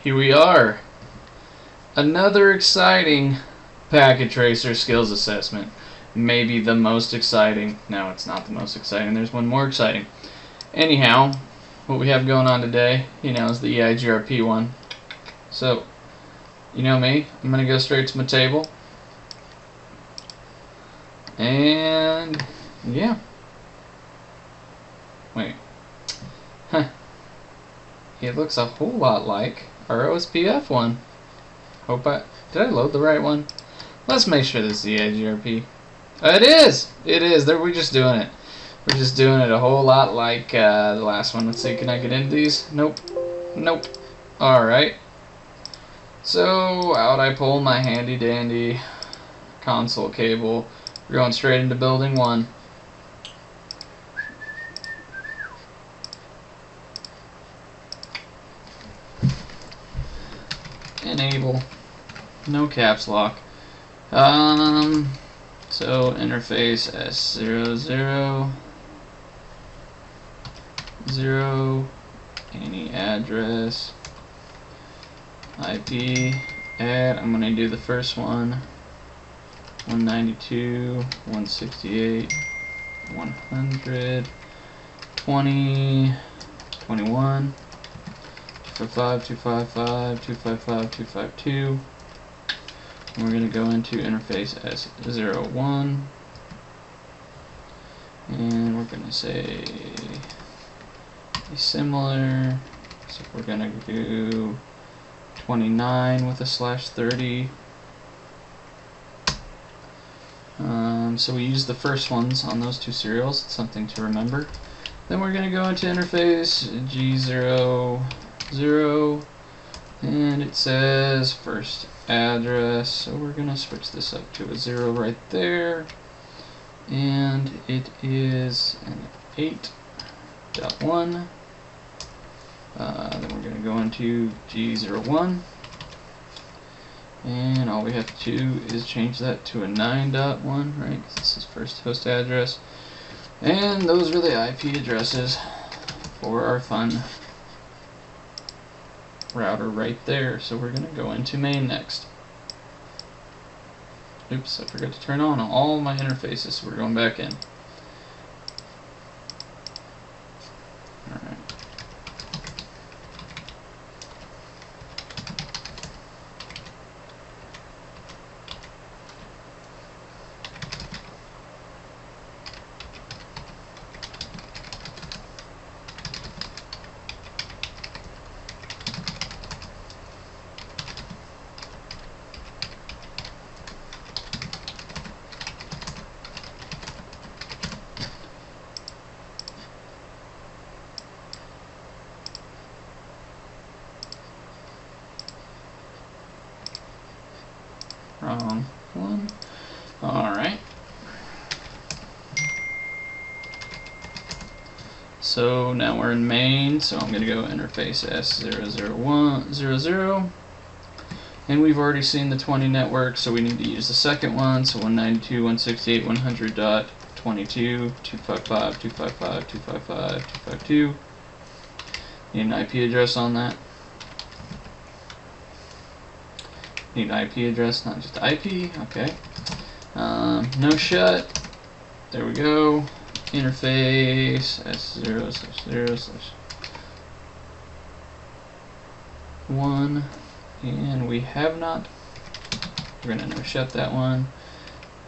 here we are. Another exciting packet tracer skills assessment. Maybe the most exciting. No, it's not the most exciting. There's one more exciting. Anyhow, what we have going on today, is the Eigrp one. So, you know me, I'm going to go straight to my table. And, yeah. Wait. Huh. It looks a whole lot like our OSPF one. Did I load the right one? Let's make sure this is the Eigrp. It is! It is. We're just doing it. We're just doing it a whole lot like the last one. Let's see, can I get into these? Nope. Nope. Alright. So, out I pull my handy dandy console cable. We're going straight into building 1. Enable. No caps lock. So interface S00 0, any address, IP, add. I'm gonna do the first one. 192.168, 100, 20, 21, 255, 255, 255, 252. And we're going to go into interface S01. And we're going to say similar. So we're going to do 29 with a /30. So we use the first ones on those two serials. It's something to remember. Then we're going to go into interface G00, and it says first address. So we're going to switch this up to a 0 right there, and it is an 8.1. Then we're going to go into G01. And all we have to do is change that to a 9.1, right? Because this is first host address. And those are the IP addresses for our fun router right there. So we're going to go into main next. Oops, I forgot to turn on all my interfaces, so we're going back in. Alright. Wrong one. Alright. So now we're in main, so I'm going to go interface S00100. And we've already seen the 20 network, so we need to use the second one. So 192.168.100.22, 255, 255, 255, 252. Need an IP address on that. Need an IP address, not just IP. Okay. No shut. There we go. Interface S0/0/1, and we have not. We're gonna no shut that one.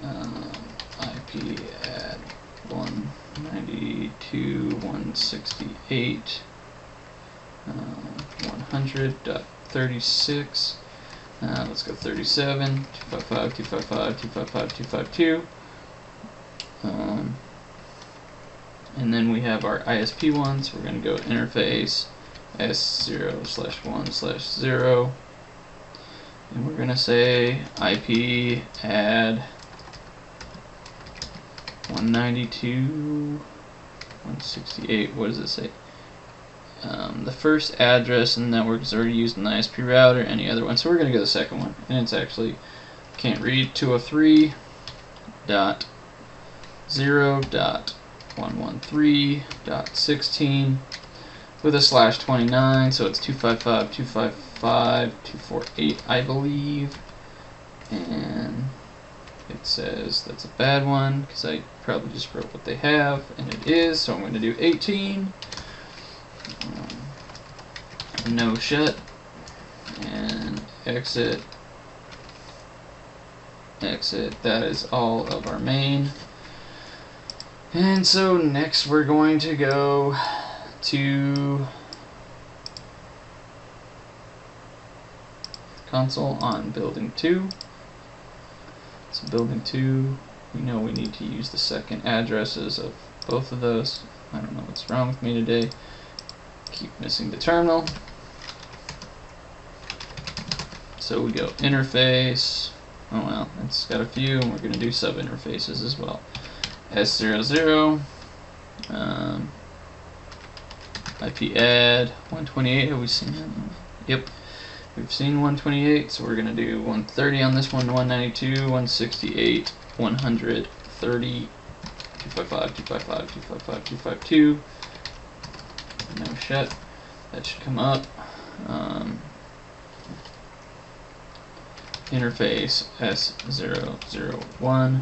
IP add 192.168 100.36. Let's go 37, 255, 255, 255, 252. And then we have our ISP ones. We're going to go interface S0/1/0. And we're going to say IP add 192.168. What does it say? The first address and network is already used in the ISP router, any other one. So we're going to go the second one. And it's actually, can't read, 203.0.113.16 with a /29, so it's 255, 255, 255.248, I believe. And it says that's a bad one because I probably just wrote what they have, and it is, so I'm going to do 18. No shut. And exit. Exit. That is all of our main. And so next we're going to go to console on building 2. So building 2, we know we need to use the second addresses of both of those. I don't know what's wrong with me today. Keep missing the terminal. So we go interface. Oh well, it's got a few, and we're going to do sub interfaces as well. S00, IP add 128. Have we seen that? Yep, we've seen 128. So we're going to do 130 on this one, 192, 168, 130, 255, 255, 255, 252. No shut. That should come up. Interface S001,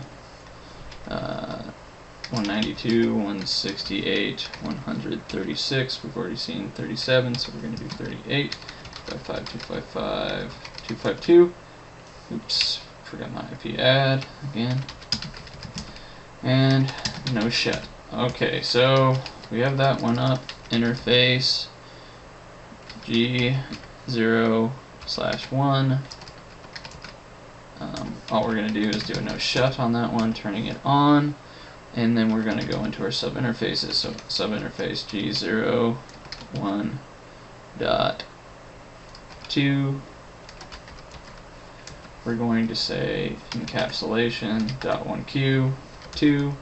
192, 168, 136. We've already seen 37, so we're going to do 38. 255, 255, 252. Oops, forgot my IP add again. And no shut. Okay, so we have that one up. Interface G0/1. All we're going to do is do a no shut on that one, turning it on, and then we're going to go into our sub interfaces. So sub interface G01.2. We're going to say encapsulation.1Q 2,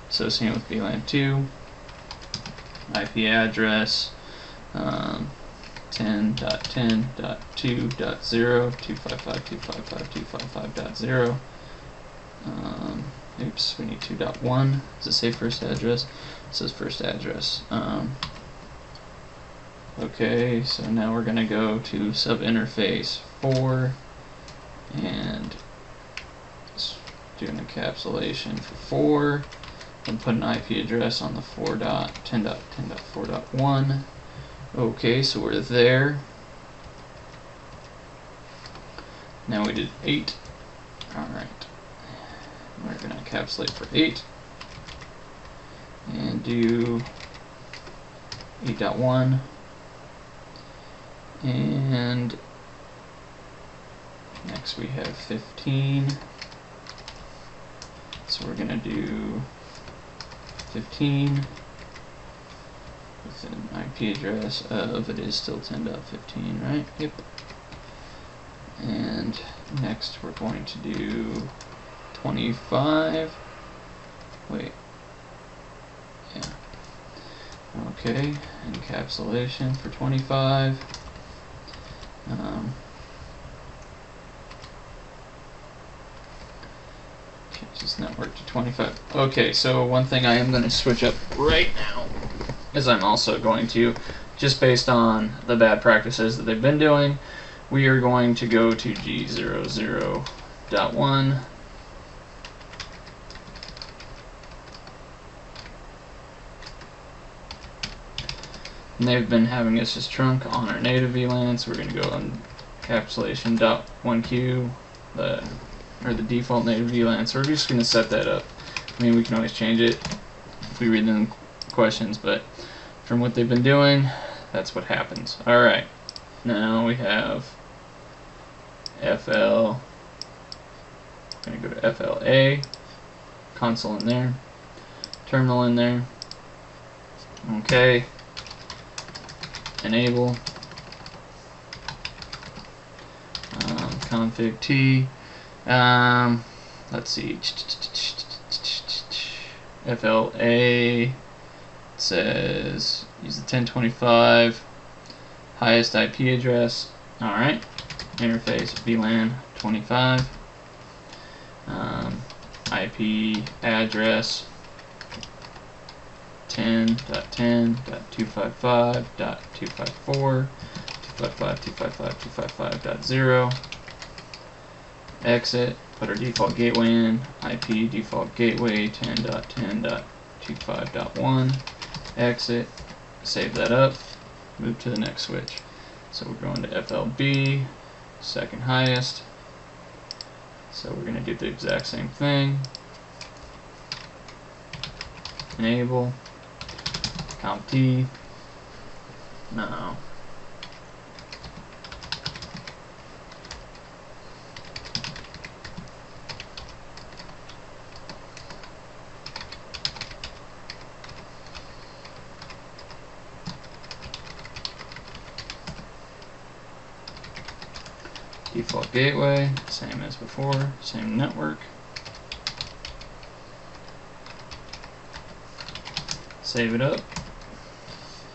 associated with VLAN 2, IP address 10.10.2.0, 255.255.255.0. Oops, we need 2.1. Does it say first address? It says first address. Okay, so now we're going to go to sub-interface 4 and just do an encapsulation for 4 and put an IP address on the 4.10.10.4.1. Okay, so we're there. Now we did 8. Alright. We're going to encapsulate for 8. And do 8.1. And next we have 15. So we're going to do 15. With an IP address of, it is still 10.15, right? Yep. And next we're going to do 25. Wait. Yeah. Okay. Encapsulation for 25. Changes network to 25. Okay, so one thing I am going to switch up right now is I'm also going to, just based on the bad practices that they've been doing, we are going to go to G00.1. And they've been having us just trunk on our native VLAN, so we're going to go on encapsulation.1Q, the default native VLAN. So we're just going to set that up. I mean, we can always change it if we read the questions, but from what they've been doing, that's what happens. Alright, now we have FL. I'm going to go to FLA, console in there, terminal in there. Okay, enable, config T. Let's see, FLA says use the 1025 highest IP address. Alright, interface VLAN 25, IP address 10.10.255.254, 255.255.255.0. Exit, put our default gateway in, IP default gateway 10.10.25.1. Exit, save that up, move to the next switch. So we're going to FLB, second highest. So we're going to do the exact same thing. Enable, CompT, no. Default gateway, same as before, same network. Save it up,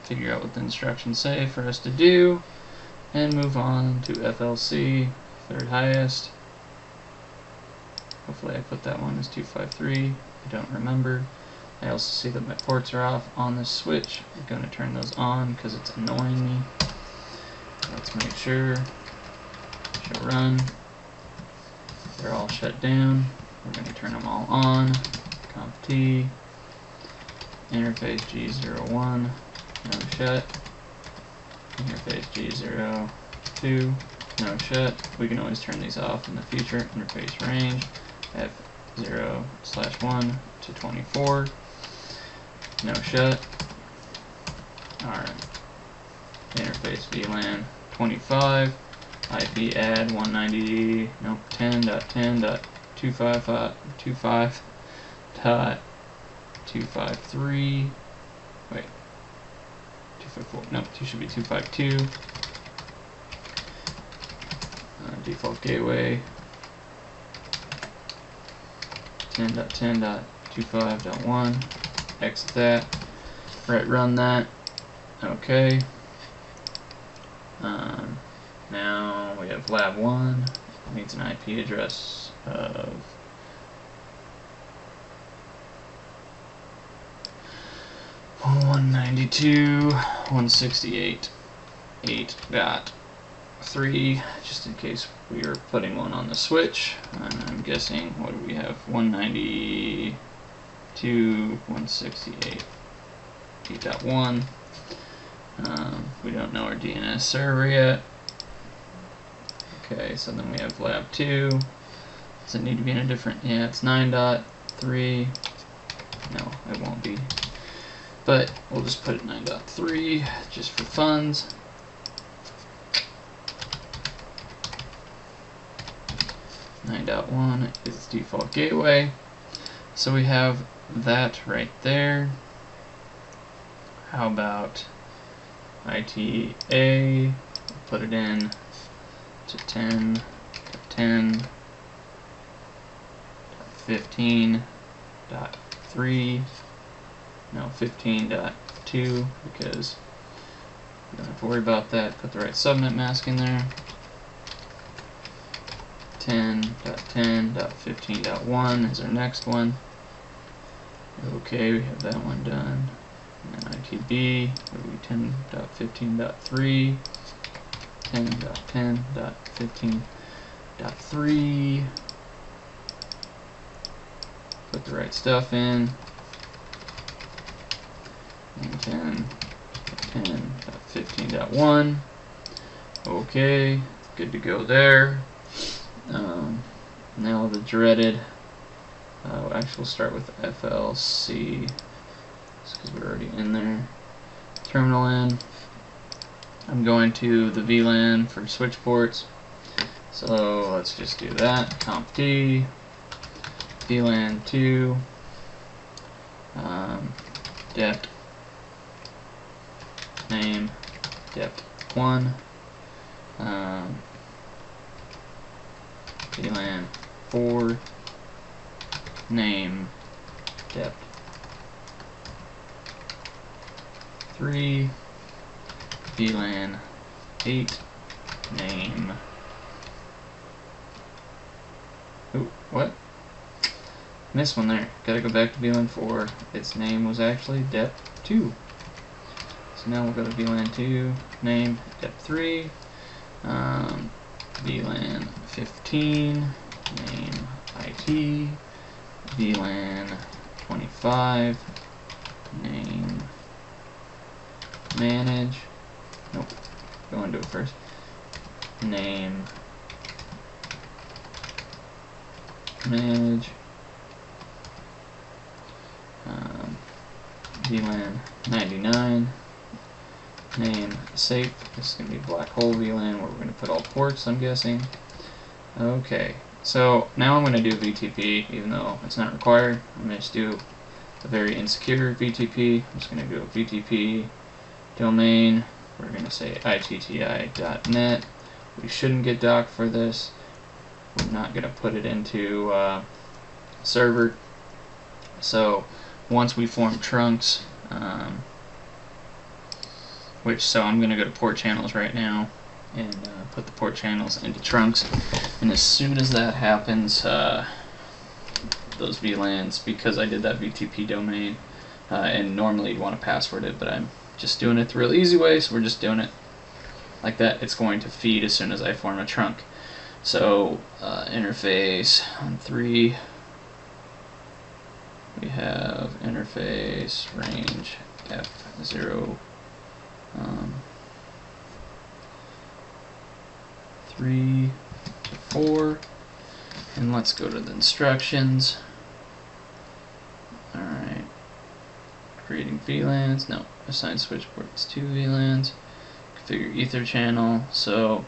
figure out what the instructions say for us to do, and move on to FLC, third highest. Hopefully I put that one as 253, I don't remember. I also see that my ports are off on this switch. I'm going to turn those on because it's annoying me. Let's make sure. Show run. They're all shut down. We're going to turn them all on. CompT. Interface G01. No shut. Interface G02. No shut. We can always turn these off in the future. Interface range. F0/1 to 24. No shut. Alright. Interface VLAN 25. IP add 10.10.25.25.253. Wait. 254. No, 2 should be 252. Default gateway 10.10.25.1. Exit that. Right, run that. Okay. Now we have lab 1. It needs an IP address of 192.168.8.3, just in case we are putting one on the switch. And I'm guessing, what do we have? 192.168.8.1. We don't know our DNS server yet. Okay, so then we have lab 2. Does it need to be in a different? Yeah, it's 9.3. No, it won't be. But we'll just put it 9.3 just for funds. .1 is default gateway. So we have that right there. How about ITA? Put it in to 10.10.15.3. No, 15.2, because we don't have to worry about that. Put the right subnet mask in there. 10.10.15.1 is our next one. Okay, we have that one done. And then ITB would be 10.15.3. 10.10.15.3. Put the right stuff in. And 10.10.15.1. Okay, good to go there. Now the dreaded. Actually, we'll start with FLC, just because we're already in there. Terminal in. I'm going to the VLAN for switch ports, so let's just do that. CompT, VLAN 2, dept name, dept 1, VLAN 4, name, dept 3, VLAN 8, name. Ooh, what? Missed one there. Gotta go back to VLAN 4. Its name was actually dept 2. So now we'll go to VLAN 2, name, step 3, VLAN 15, name IT, VLAN 25, name manage, nope, go into it first, name manage, VLAN 99, name safe. This is going to be black hole VLAN where we're going to put all ports, I'm guessing. Okay, so now I'm going to do VTP even though it's not required. I'm going to just do a very insecure VTP. I'm just going to do a VTP domain. We're going to say itti.net. We shouldn't get docked for this. We're not going to put it into server. So once we form trunks, so I'm going to go to port channels right now and put the port channels into trunks, and as soon as that happens, those VLANs, because I did that VTP domain, and normally you'd want to password it, but I'm just doing it the real easy way, so we're just doing it like that. It's going to feed as soon as I form a trunk. So interface on 3, we have interface range F0 3 to 4, and let's go to the instructions. Alright, creating VLANs, no, assign switch ports to VLANs, configure ether channel. So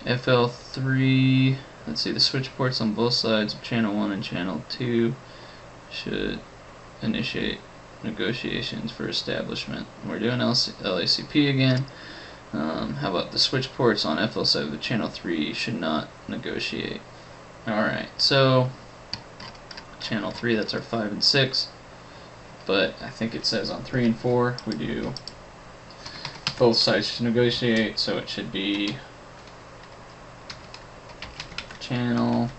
FL3, let's see, the switch ports on both sides of channel 1 and channel 2 should initiate negotiations for establishment. We're doing LACP again. How about the switch ports on FL7 of channel 3 should not negotiate. Alright, so channel 3, that's our 5 and 6, but I think it says on 3 and 4 we do both sides should negotiate, so it should be channel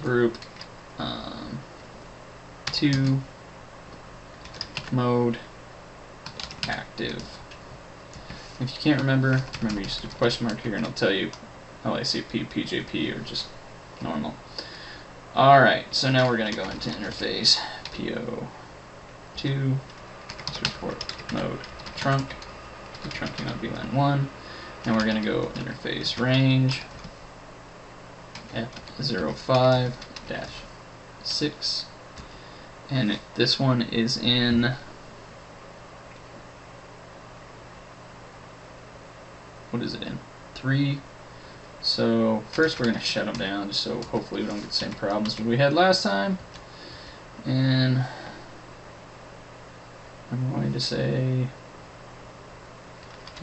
group 2 mode active. If you can't remember you just do question mark here and it'll tell you LACP, PJP, or just normal. Alright, so now we're going to go into interface PO2 switch port mode trunk, the trunking on VLAN 1, and we're going to go interface range F05-6, and this one is in, what is it in? 3. So first we're going to shut them down just so hopefully we don't get the same problems we had last time. And I'm going to say,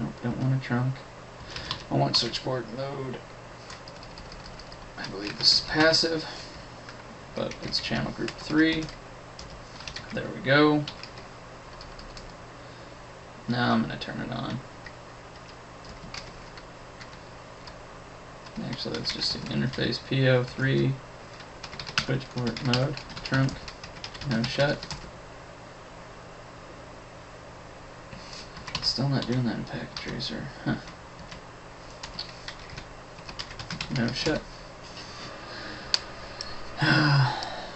nope, don't want a trunk. I want switchboard mode. I believe this is passive, but it's channel group 3. There we go. Now I'm going to turn it on. Actually, let's just do interface PO3 switchboard mode trunk, no shut. Still not doing that in packet tracer, huh? No shut.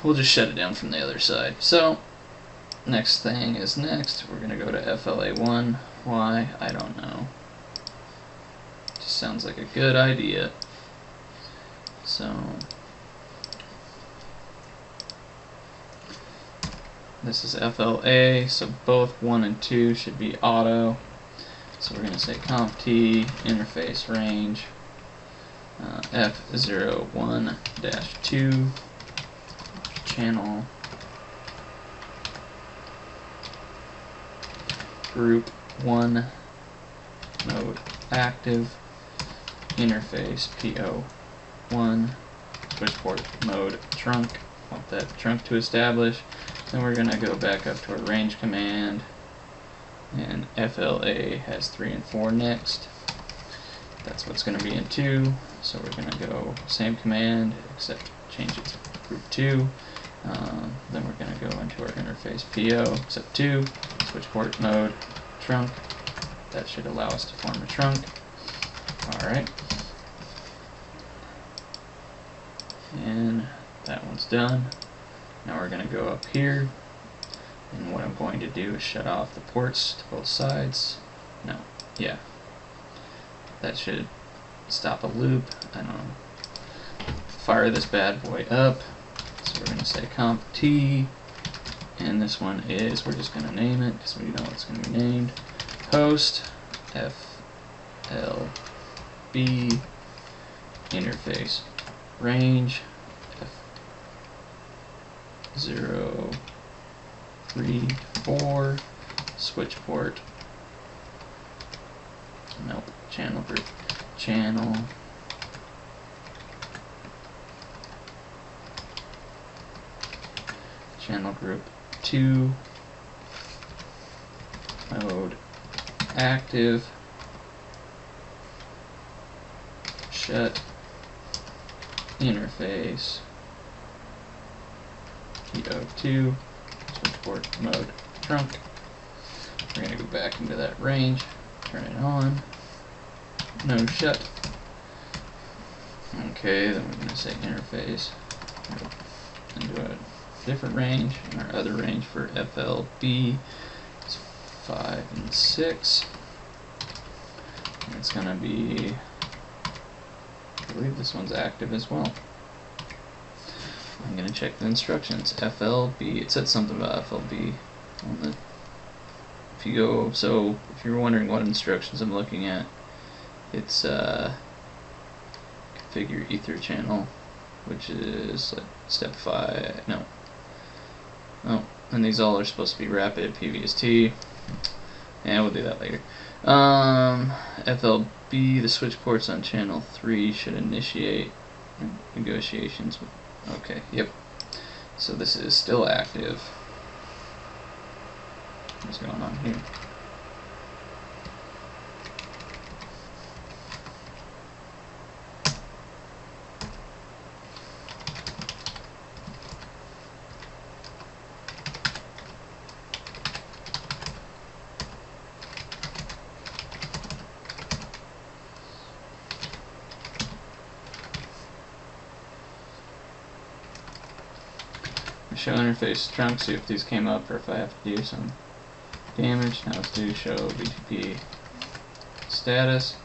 We'll just shut it down from the other side. So next thing is next. We're gonna go to FLA1. Why? I don't know. Just sounds like a good idea. So this is FLA, so both 1 and 2 should be auto. So we're going to say conft interface range F01-2 channel group 1 mode active interface PO1 switchport mode trunk. Want that trunk to establish. Then we're going to go back up to our range command, and FLA has 3 and 4 next. That's what's going to be in 2, so we're going to go same command except change it to group 2. Then we're going to go into our interface PO except 2 switchport mode trunk that should allow us to form a trunk. Alright. And that one's done. Now we're going to go up here, and what I'm going to do is shut off the ports to both sides. No, yeah. That should stop a loop. I don't know. Fire this bad boy up. So we're going to say comp T, and this one is, we're just going to name it because we know it's going to be named. Host FLB interface range 0, 3, 4 switch port. Nope, channel group. Channel group 2 mode active shut interface PO2 switch port mode trunk. We're going to go back into that range, turn it on, no shut. Okay, then we're going to say interface into a different range, and our other range for FLB is 5 and 6. And it's going to be, I believe this one's active as well. I'm going to check the instructions. FLB, it said something about FLB on the, if you go, so if you're wondering what instructions I'm looking at, it's configure ether channel, which is like step 5, no. Oh, and these all are supposed to be rapid PVST, and we'll do that later. FLB, the switch ports on channel 3 should initiate negotiations. Okay, yep. So this is still active. What's going on here? Show interface trunk, see if these came up or if I have to do some damage. Now let's do show BTP status.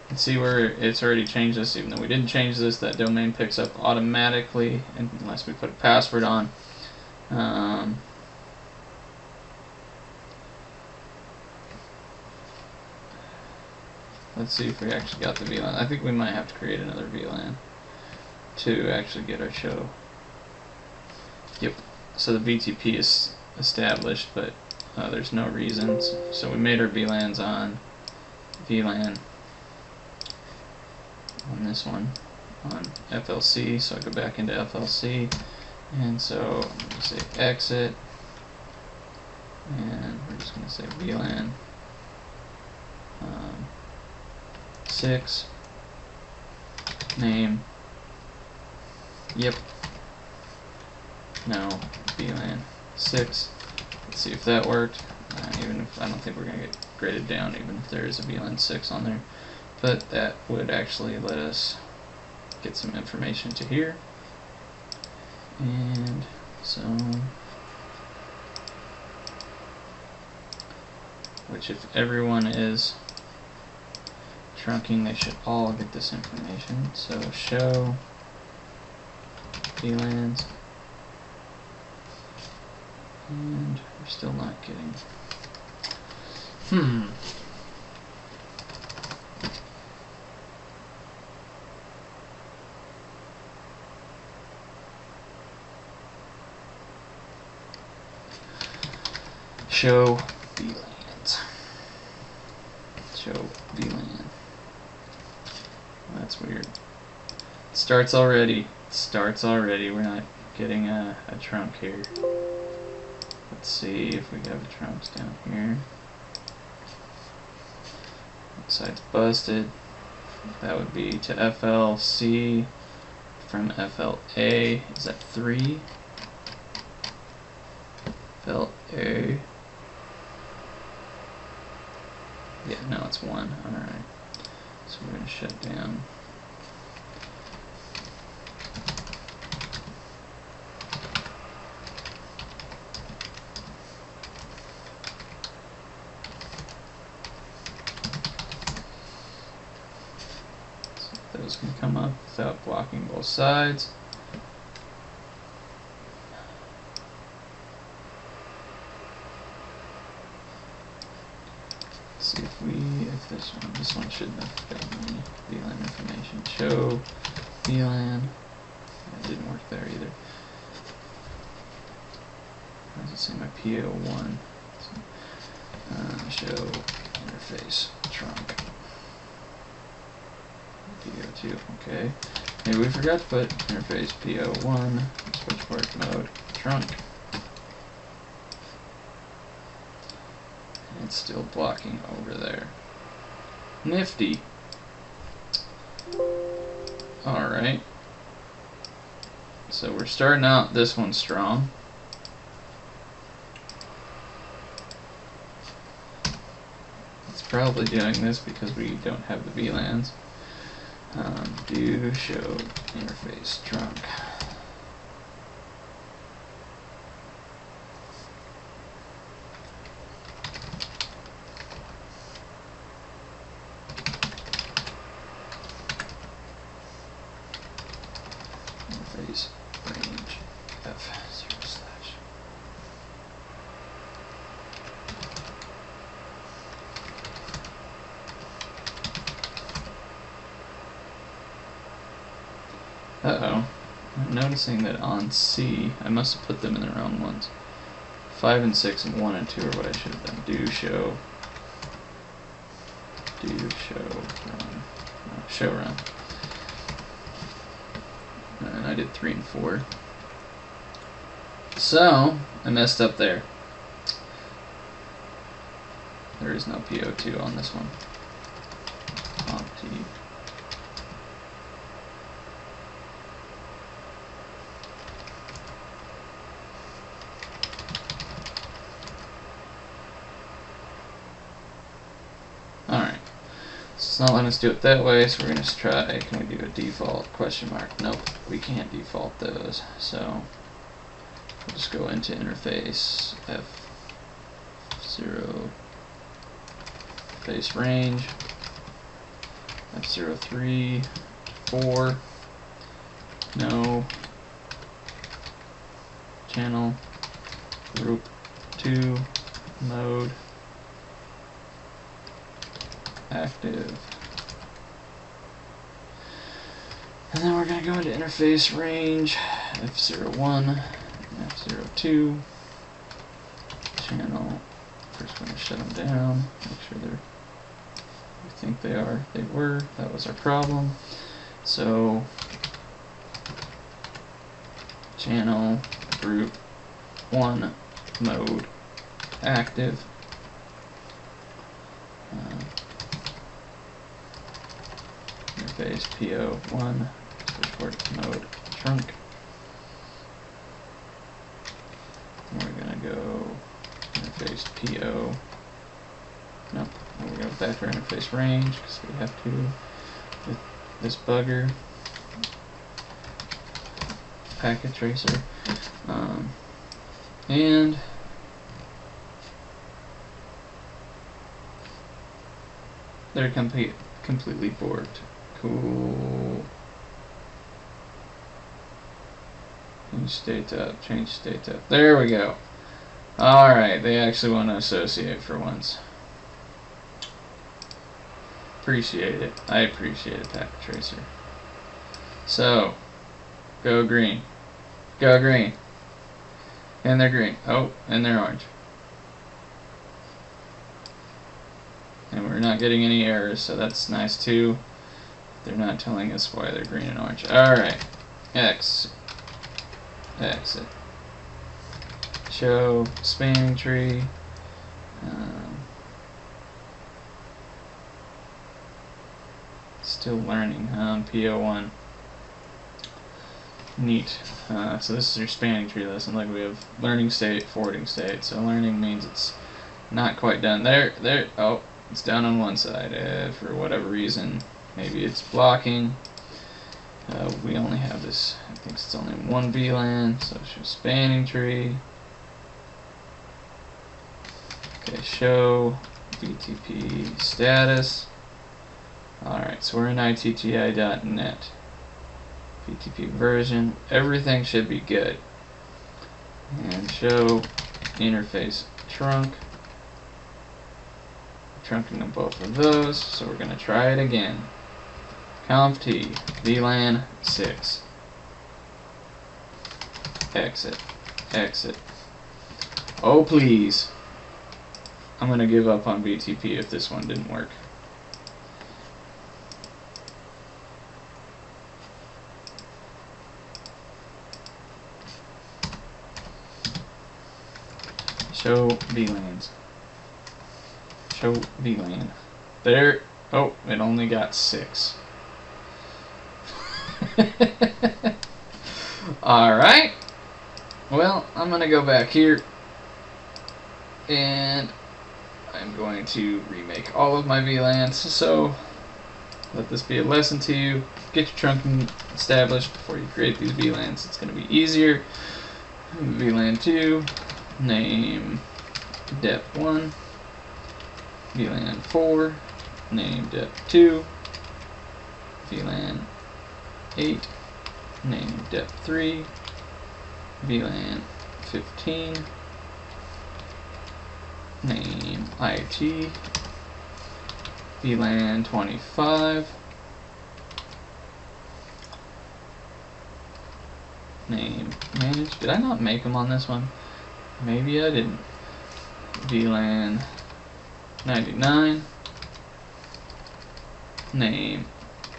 And see where it's already changed this, even though we didn't change this, that domain picks up automatically unless we put a password on. Let's see if we actually got the VLAN. I think we might have to create another VLAN to actually get our show. Yep. So the VTP is established, but there's no reasons. So we made our VLANs on VLAN on this one on FLC. So I go back into FLC, and so I'm going to say exit, and we're just going to say VLAN 6 name. Yep. Now VLAN 6. Let's see if that worked. Even if I don't think we're going to get graded down, even if there is a VLAN 6 on there, but that would actually let us get some information to here. And so, which if everyone is trunking, they should all get this information. So show VLANs, and we're still not getting. Show VLANs. Show VLAN. That's weird. It starts already. We're not getting a trunk here. Let's see if we have trunks down here. Looks like it's busted. That would be to FLC from FLA. Is that 3? FLA. Yeah, no, it's 1. Alright. So we're going to shut down. So those can come up without blocking both sides. See if this one shouldn't have gotten any VLAN information. Show VLAN. That didn't work there either. Why does it say my PO1? Show interface trunk. PO2, okay. Maybe we forgot to put interface PO1, switchport mode trunk. It's still blocking over there. Nifty. Alright. So we're starting out this one strong. It's probably doing this because we don't have the VLANs. Do show interface trunk. Interface range F0/. Uh-oh. I'm noticing that on C, I must have put them in the wrong ones. 5 and 6 and 1 and 2 are what I should have done. Do show run. Show run. And I did 3 and 4. So, I messed up there. There is no PO2 on this one. T. Alright, so it's not letting us do it that way, so we're going to try, can we do a default question mark? Nope, we can't default those, so we'll just go into interface F0 face range, F03, 4, no, channel, group 2, mode, active, and then we're going to go into interface range F01 and F02 channel. First we're going to shut them down, make sure they're, we think they are, they were, that was our problem. So channel group 1 mode active, interface PO1 switchport mode trunk. And we're gonna go interface PO. Nope. We're gonna go back to our interface range because we have to with this bugger packet tracer, and they're completely borked. Cool. Change state up, change state up. There we go. Alright, they actually want to associate for once. Appreciate it. I appreciate it, packet tracer. So, go green. Go green. And they're green. Oh, and they're orange. And we're not getting any errors, so that's nice too. They're not telling us why they're green and orange. Alright. Exit. Show spanning tree. Still learning, PO1. Neat. So this is your spanning tree lesson. Like we have learning state, forwarding state. So learning means it's not quite done. There. Oh, It's down on one side for whatever reason. Maybe it's blocking. We only have this, I think it's only one VLAN, so it's a spanning tree. Okay, show BTP status. Alright, so we're in ITTI.net. BTP version. Everything should be good. And show interface trunk. Trunking of both of those, so we're going to try it again. Conf T, VLAN 6. Exit. Exit. Oh please. I'm going to give up on BTP if this one didn't work. Show VLANs. Show VLAN. There. Oh, it only got 6. Alright. Well, I'm going to go back here. And I'm going to remake all of my VLANs. So, let this be a lesson to you. Get your trunking established before you create these VLANs. It's going to be easier. VLAN 2. Name depth 1. VLAN 4. Name depth 2. VLAN 8. Name depth 3. VLAN 15. Name IT. VLAN 25. Name manage. Did I not make them on this one? Maybe I didn't. VLAN 99. Name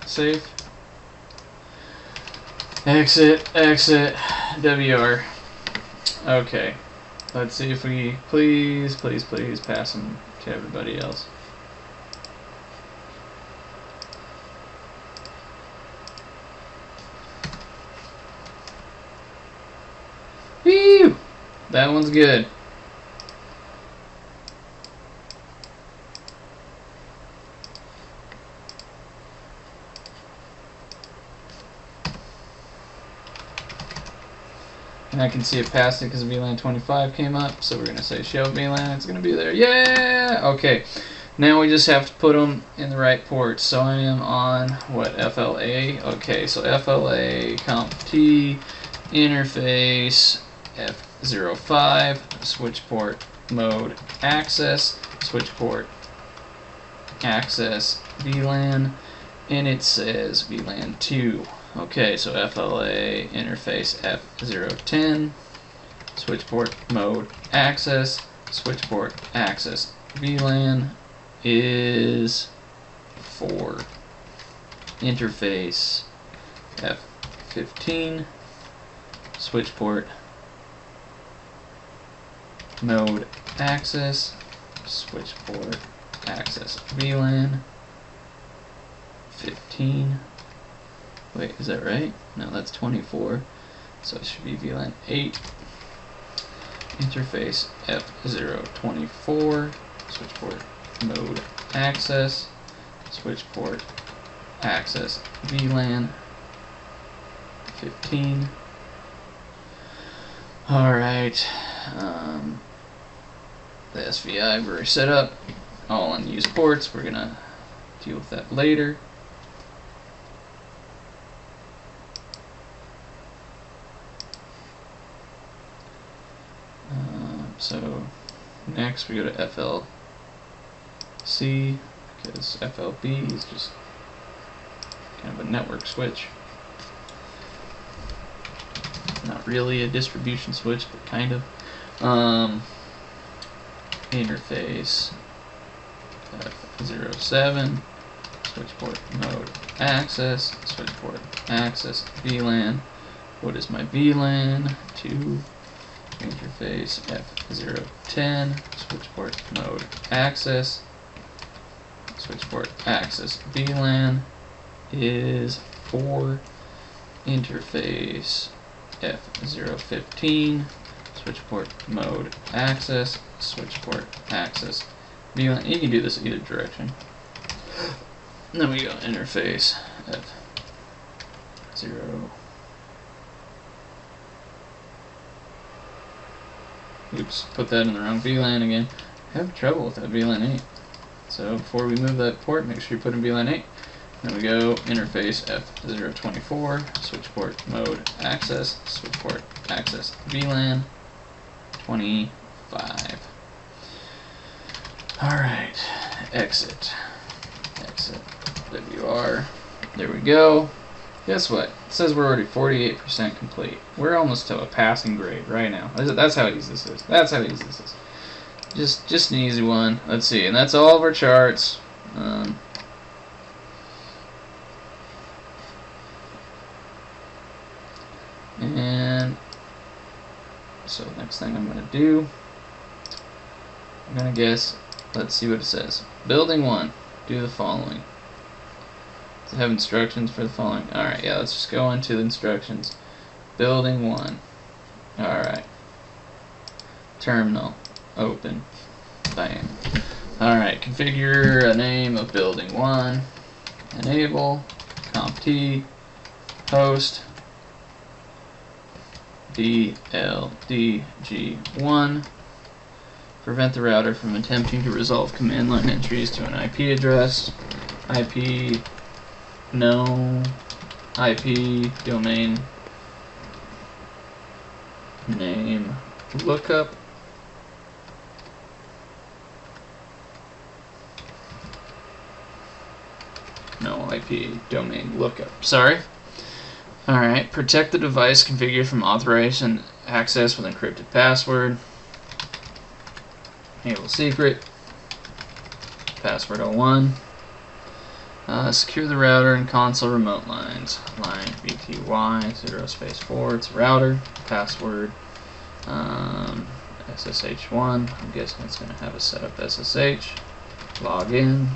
safe. Exit, exit, WR. Okay. Let's see if we please pass them to everybody else. Whew! That one's good. And I can see it passed it because VLAN 25 came up, so we're going to say show VLAN, it's going to be there. Yeah! Okay, now we just have to put them in the right port. So I am on, what, FLA? Okay, so FLA, conf T, interface, F05, switch port, mode, access, switch port, access, VLAN, and it says VLAN 2. Okay, so FLA interface F010, switch port mode access, switch port access VLAN is 4. Interface F15, switch port mode access, switch port access VLAN 15. Wait, is that right? No, that's 24. So it should be VLAN 8. Interface F024. Switch port mode access. Switch port access VLAN 15. Alright. The SVI we're set up. All unused ports. We're going to deal with that later. So next we go to FLC because FLB is just kind of a network switch. Not really a distribution switch, but kind of. Interface F07, switch port mode access, switch port access VLAN. What is my VLAN? 2. Interface F010, switch port mode access, switch port access VLAN is 4. Interface F015, switch port mode access, switch port access VLAN. You can do this either direction. And then we go interface F0. Oops, put that in the wrong VLAN again. I have trouble with that VLAN 8. So before we move that port, make sure you put in VLAN 8. Then we go interface F024, switch port mode access, switch port access VLAN 25. Alright, exit WR. There we go. Guess what? It says we're already 48% complete. We're almost to a passing grade right now. That's how easy this is. That's how easy this is. Just an easy one. Let's see, and that's all of our charts. And so next thing I'm going to do, I'm going to guess, let's see what it says. Building 1, do the following. Does it have instructions for the following? Alright, yeah, let's just go into the instructions. Building 1. Alright. Terminal. Open. Bam. Alright, configure a name of building 1. Enable. CompT. Host. DLDG1. Prevent the router from attempting to resolve command line entries to an IP address. IP. No. IP. Domain. Name. Lookup. No IP domain lookup. Sorry. Alright, protect the device configured from authorization access with encrypted password. Enable secret. Password 01. Secure the router and console remote lines. Line BTY 0/4. It's router. Password SSH1. I'm guessing it's going to have a setup SSH. Log in.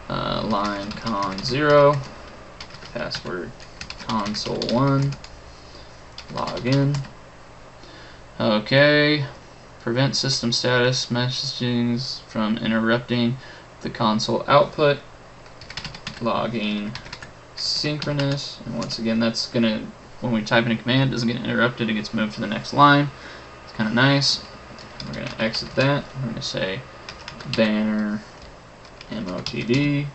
Line con 0. Password console1. Log in. Okay. Prevent system status messagings from interrupting the console output. Logging synchronous. And once again, that's going to, when we type in a command, it doesn't get interrupted, it gets moved to the next line. It's kind of nice. We're going to exit that. We're going to say banner MOTD.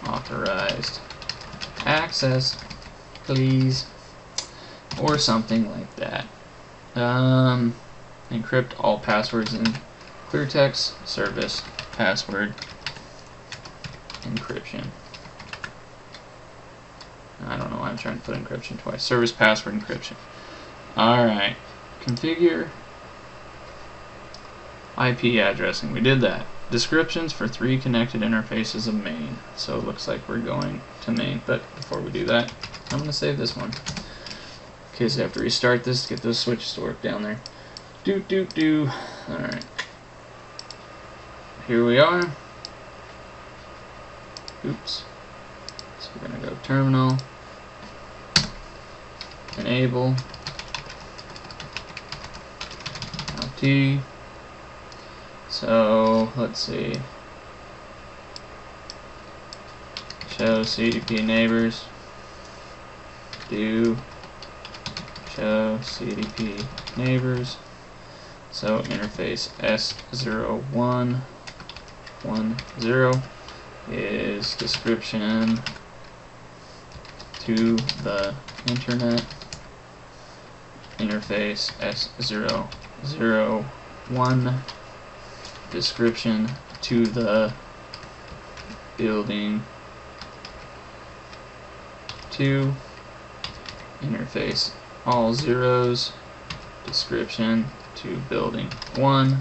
Authorized access, please, or something like that. Encrypt all passwords in clear text service password encryption. I don't know why I'm trying to put encryption twice. Service password encryption. Alright. Configure IP addressing. We did that. Descriptions for 3 connected interfaces of main. So it looks like we're going to main. But before we do that, I'm going to save this one. In case I have to restart this to get those switches to work down there. Alright. Here we are. Oops. So we're going to go terminal. Enable. T. So let's see. Show CDP neighbors. Do show CDP neighbors. So interface S0110 is description to the internet. Interface S001 description to the building 2. Interface all zeros description to building 1.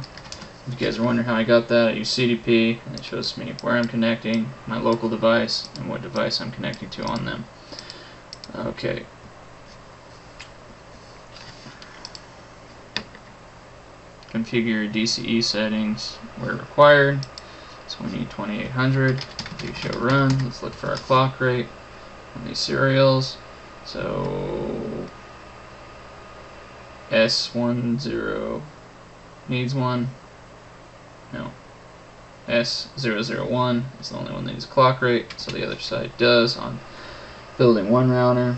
If you guys are wondering how I got that, I use CDP and it shows me where I'm connecting, my local device, and what device I'm connecting to on them. Okay. Configure DCE settings where required. So we need 2800. Do show run. Let's look for our clock rate on these serials. So S10 needs one. No. S001 is the only one that needs a clock rate, so the other side does on building 1 router.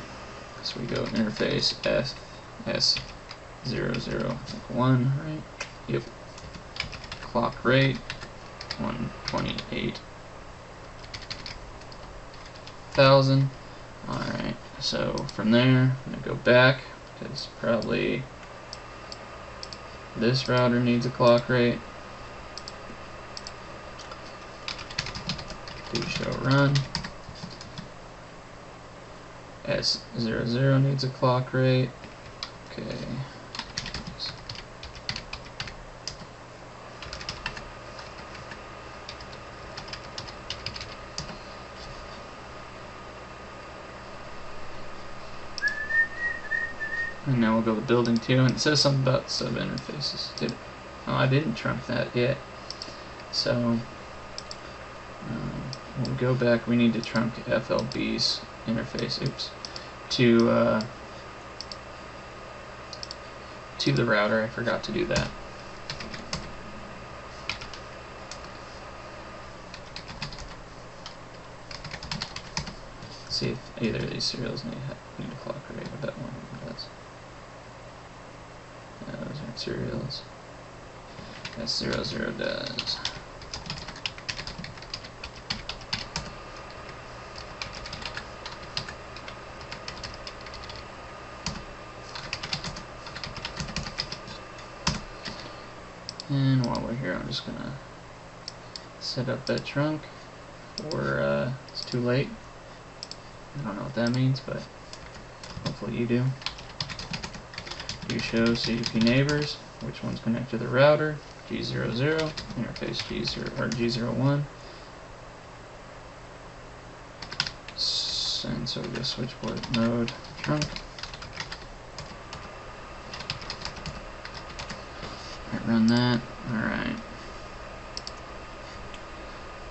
So we go interface S001, right? Yep. Clock rate 128,000. Alright, so from there, I'm going to go back, because probably this router needs a clock rate. Do show run. S00 needs a clock rate. Okay. And now we'll go to building 2, and it says something about sub interfaces. Oh, I didn't trunk that yet. So we'll go back. We need to trunk FLB's interface. Oops. To the router. I forgot to do that. See if either of these serials need a clock rate. I bet one of them does. Those aren't serials. S00 does. And while we're here, I'm just gonna set up that trunk for it's too late. I don't know what that means, but hopefully you do. You show CDP neighbors, which one's connected to the router, G00, interface G0 or G01. And so we go switchboard node trunk. Right, run that. Alright.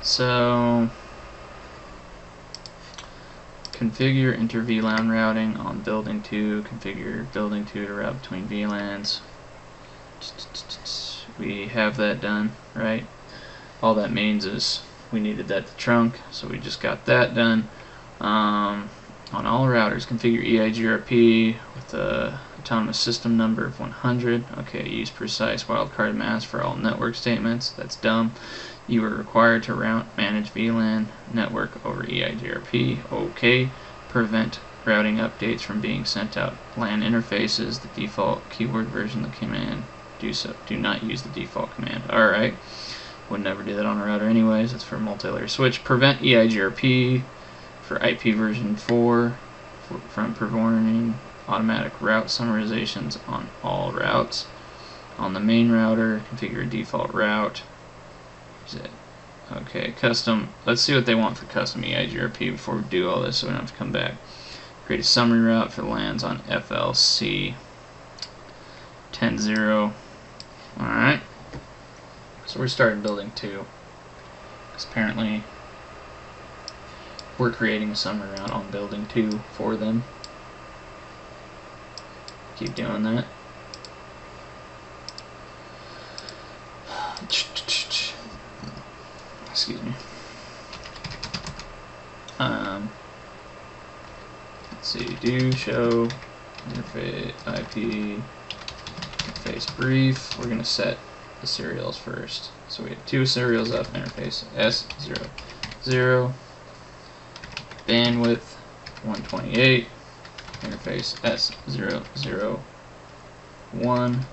So configure inter-VLAN routing on building 2. Configure building 2 to route between VLANs. We have that done, right? All that means is we needed that to trunk, so we just got that done. On all routers, configure Eigrp with a autonomous system number of 100. Okay, use precise wildcard mask for all network statements. That's dumb. You are required to route manage VLAN network over Eigrp. Okay. Prevent routing updates from being sent out. LAN interfaces, the default keyword version of the command. Do not use the default command. Alright. Would never do that on a router anyways. It's for a multi-layer switch. Prevent Eigrp for IP version 4 from performing automatic route summarizations on all routes. On the main router, configure a default route. Okay, custom. Let's see what they want for custom Eigrp before we do all this, so we don't have to come back. Create a summary route for LANs on FLC 10.0. Alright. So we're starting building 2. Because apparently we're creating a summary route on building 2 for them. Keep doing that. Excuse me. Let's see. Do show interface IP interface brief. We're gonna set the serials first. So we have 2 serials up. Interface S00, bandwidth 128. Interface S001,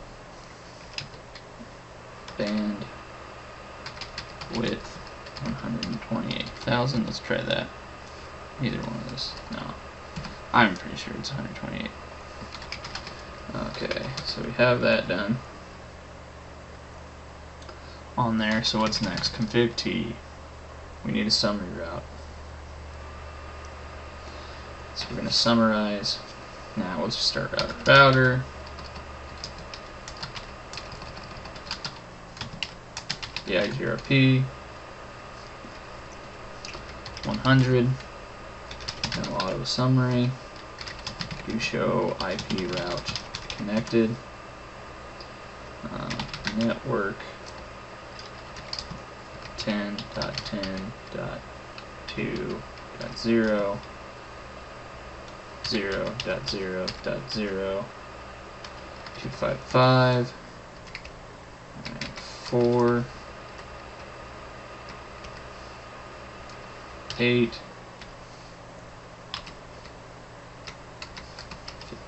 band width 128,000. Let's try that. Either one of those. No. I'm pretty sure it's 128. Okay, so we have that done on there. So what's next? Config T. We need a summary route. So we're going to summarize. Now let's start router. The Eigrp 100. And auto summary. Do show IP route connected. network 10.10.2.0 0.0.0.0 255 4 8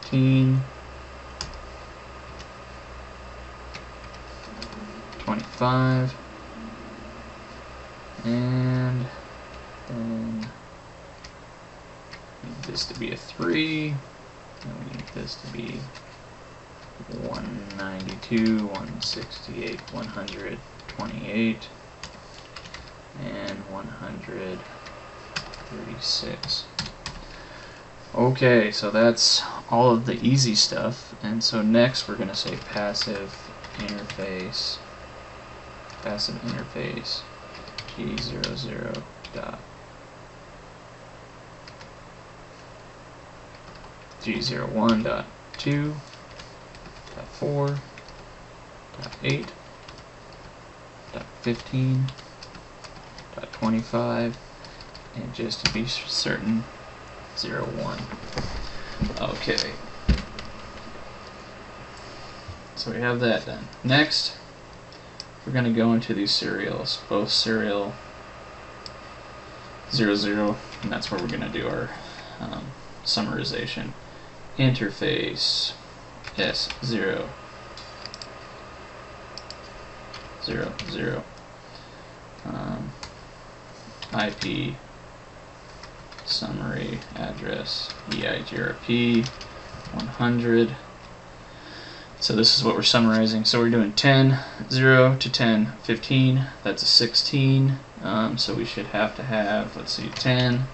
15 25 and then we need this to be a 3 and we need this to be 192, 168, 128 and 136. Okay, so that's all of the easy stuff, and so next we're going to say passive interface G00 dot G01 dot 2 dot 4 dot 8 dot 15 dot 25 and just to be certain 01. Okay, so we have that done. Next we're going to go into these serials, both serial 00, and that's where we're going to do our summarization. Interface S0 0 0 IP summary address Eigrp 100. So this is what we're summarizing. So we're doing 10 0 to 10 15. That's a 16. So we should have to have, let's see, 10.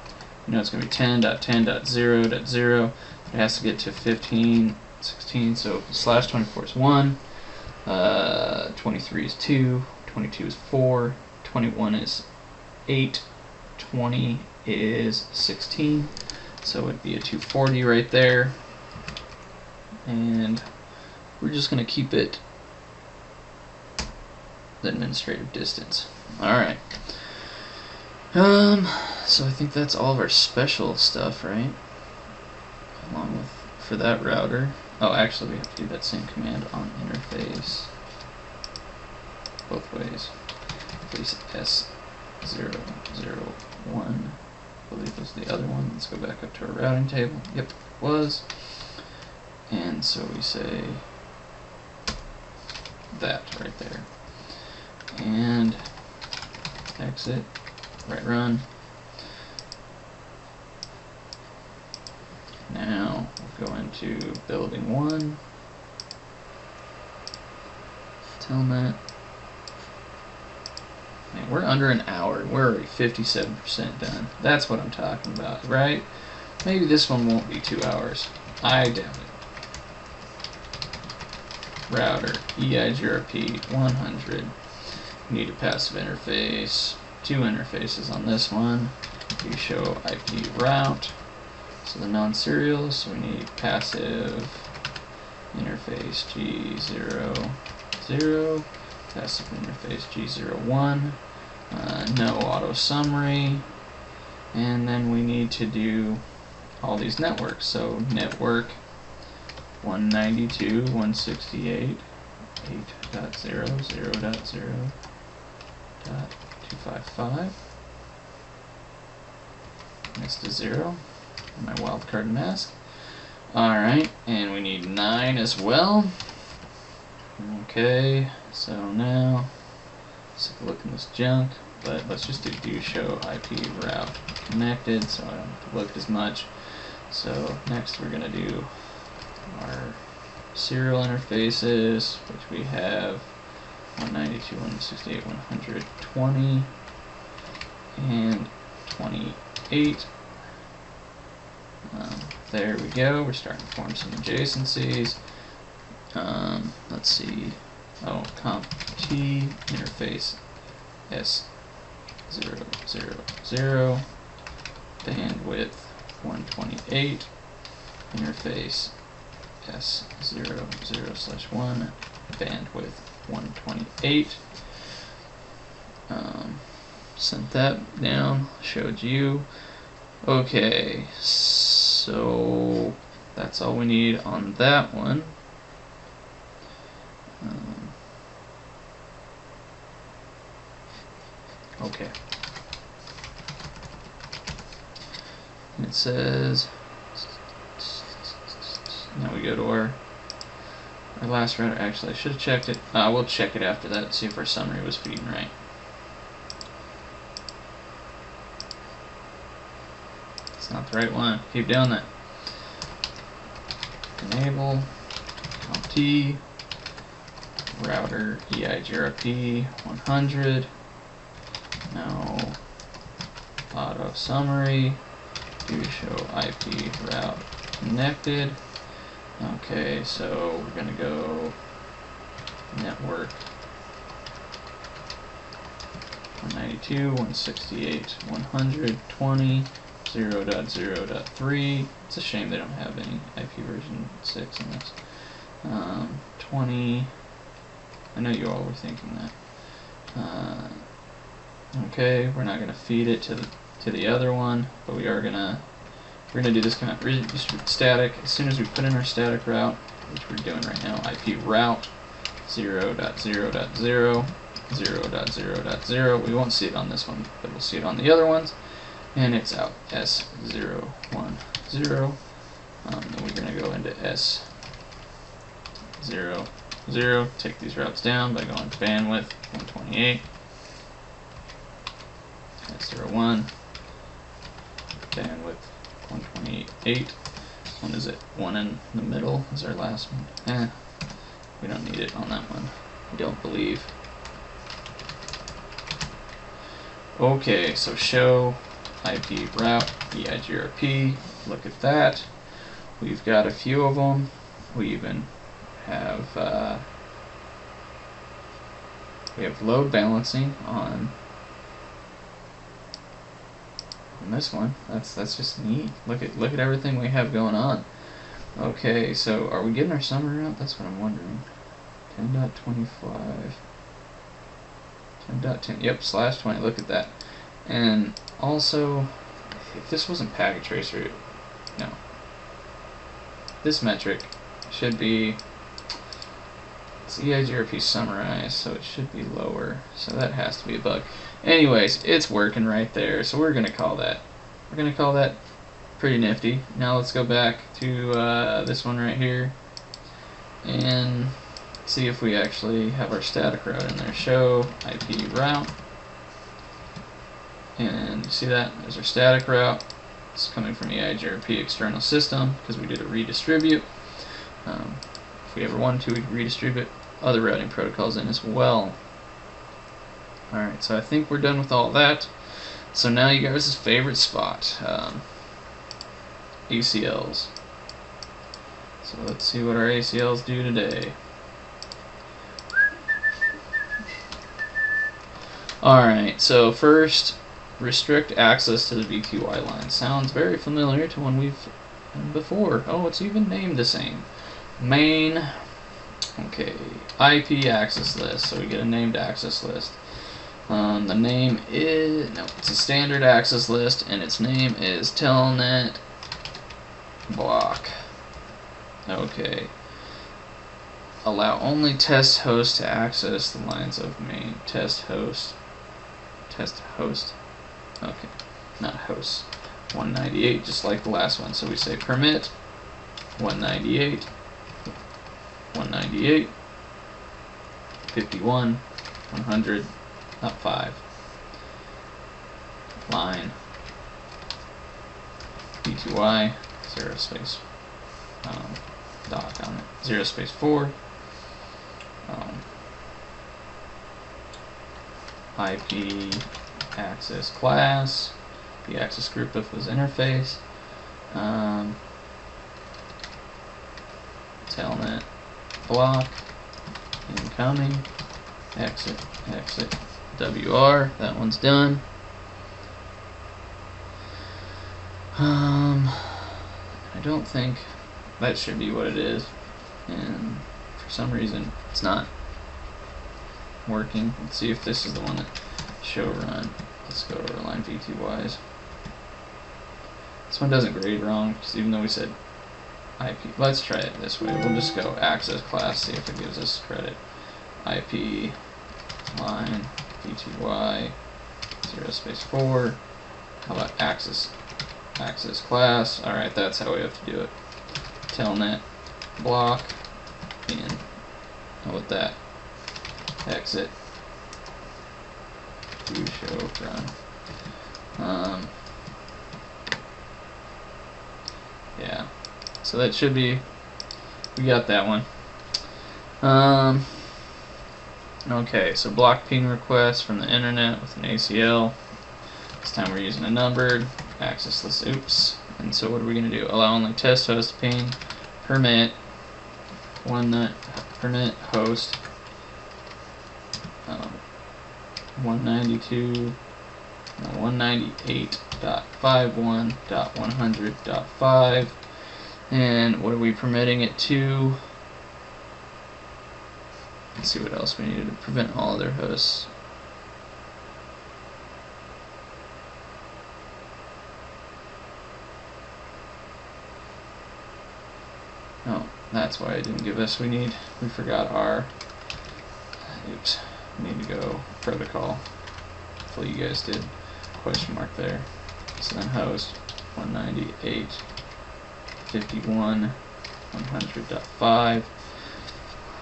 You know it's going to be 10.10.0.0. It has to get to 15, 16. So slash 24 is 1. 23 is 2. 22 is 4. 21 is 8. 20 is 16. So it'd be a 240 right there. And we're just going to keep it the administrative distance. Alright. So I think that's all of our special stuff, right? Along with, for that router. Oh, actually we have to do that same command on interface. Both ways. Place S001. I believe was the other one. Let's go back up to our routing table. Yep, it was. And so we say that right there. And exit, right run. Now we'll go into building 1. Telnet. Man, we're under an hour. We're already 57% done. That's what I'm talking about, right? Maybe this one won't be 2 hours. I doubt it. Router Eigrp 100. We need a passive interface. 2 interfaces on this one. We show IP route. So the non-serial, so we need passive interface G00, passive interface G01, no auto summary, and then we need to do all these networks. So network 192.168.8.0.0.255. Next to 0. My wildcard mask. Alright, and we need 9 as well. Okay, so now let's take a look in this junk, but let's just do show IP route connected so I don't have to look as much. So next we're going to do our serial interfaces, which we have 192.168.120 and 28. There we go. We're starting to form some adjacencies. Let's see. Oh, comp T interface S000 bandwidth 128 interface S00/1 bandwidth 128. Sent that down, showed you. Okay, so that's all we need on that one. Okay. And it says, now we go to our last router. Actually, I should have checked it. We'll check it after that, see if our summary was feeding right. It's not the right one. Keep doing that. Enable T router Eigrp 100. Now auto summary. Do show IP route connected. Okay, so we're gonna go network 192.168.120. 0.0.3. It's a shame they don't have any IP version 6 in this. 20. I know you all were thinking that. Okay, we're not gonna feed it to the other one, but we're gonna do this command redistribute static. As soon as we put in our static route, which we're doing right now, IP route 0.0.0, 0.0.0. We won't see it on this one, but we'll see it on the other ones. And it's out S010. Then we're going to go into S00. Take these routes down by going to bandwidth 128. S01. Bandwidth 128. One is it? One in the middle is our last one. We don't need it on that one. I don't believe. Okay, so show IP route Eigrp. Look at that. We've got a few of them. We even have load balancing on this one. That's just neat. Look at everything we have going on. Okay, so are we getting our summary route? That's what I'm wondering. 10.25. 10.10. Yep, /20. Look at that. And also, if this wasn't packet tracer, no. This metric should be, it's Eigrp summarized, so it should be lower. So that has to be a bug. Anyways, it's working right there. So we're gonna call that. We're gonna call that pretty nifty. Now let's go back to this one right here and see if we actually have our static route in there. Show IP route. And you see that? There's our static route. It's coming from the Eigrp external system because we did a redistribute. If we ever wanted to, we could redistribute other routing protocols in as well. Alright, so I think we're done with all that. So now you guys' favorite spot, ACLs. So let's see what our ACLs do today. Alright, so first, restrict access to the VQI line. Sounds very familiar to one we've done before. Oh, it's even named the same. Main, okay, IP access list. So we get a named access list. The name is, no, it's a standard access list, and its name is telnet block. Okay. Allow only test host to access the lines of main. Test host. Okay, not host. 198, just like the last one. So we say permit 198, 198, 51, 100, not 5. Line B2Y 0 space dot on it 0 space 4. IP access class, the access group if was interface, telnet block, incoming, exit, WR, that one's done. I don't think that should be what it is, and for some reason it's not. working. Let's see if this is the one that show run. Let's go to line VTYs. This one doesn't grade wrong, because even though we said IP, let's try it this way. We'll just go access class, see if it gives us credit. IP line VTY 0 / 4. How about access class? All right, that's how we have to do it. Telnet block in. How about that? Exit. Do show run. Yeah. So that should be. We got that one. Okay, so block ping request from the internet with an ACL. This time we're using a numbered access list. Oops. And so what are we going to do? Allow only test host ping. Permit host 198.51.100.5. And what are we permitting it to? Let's see what else we needed to prevent all other hosts. Oh, that's why it didn't give us. We forgot our. Oops. We need to go protocol. Hopefully you guys did. Question mark there. So then host 198.51.100.5.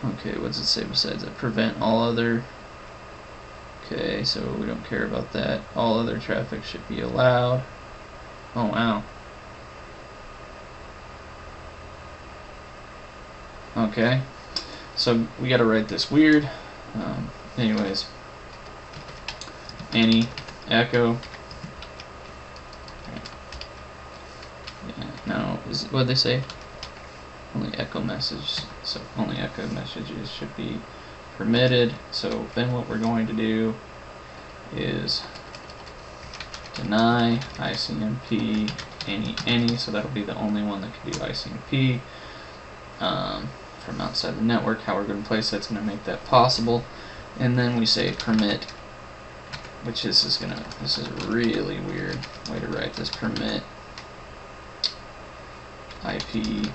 Okay, what does it say besides that? Prevent all other. Okay, so we don't care about that. All other traffic should be allowed. Oh, wow. Okay, so we gotta write this weird. Anyways, any echo. Yeah, no, what they say? Only echo messages. So only echo messages should be permitted. So then what we're going to do is deny ICMP any. So that'll be the only one that can do ICMP. From outside the network. How we're going to place that's going to make that possible. And then we say permit, which this is a really weird way to write this. Permit IP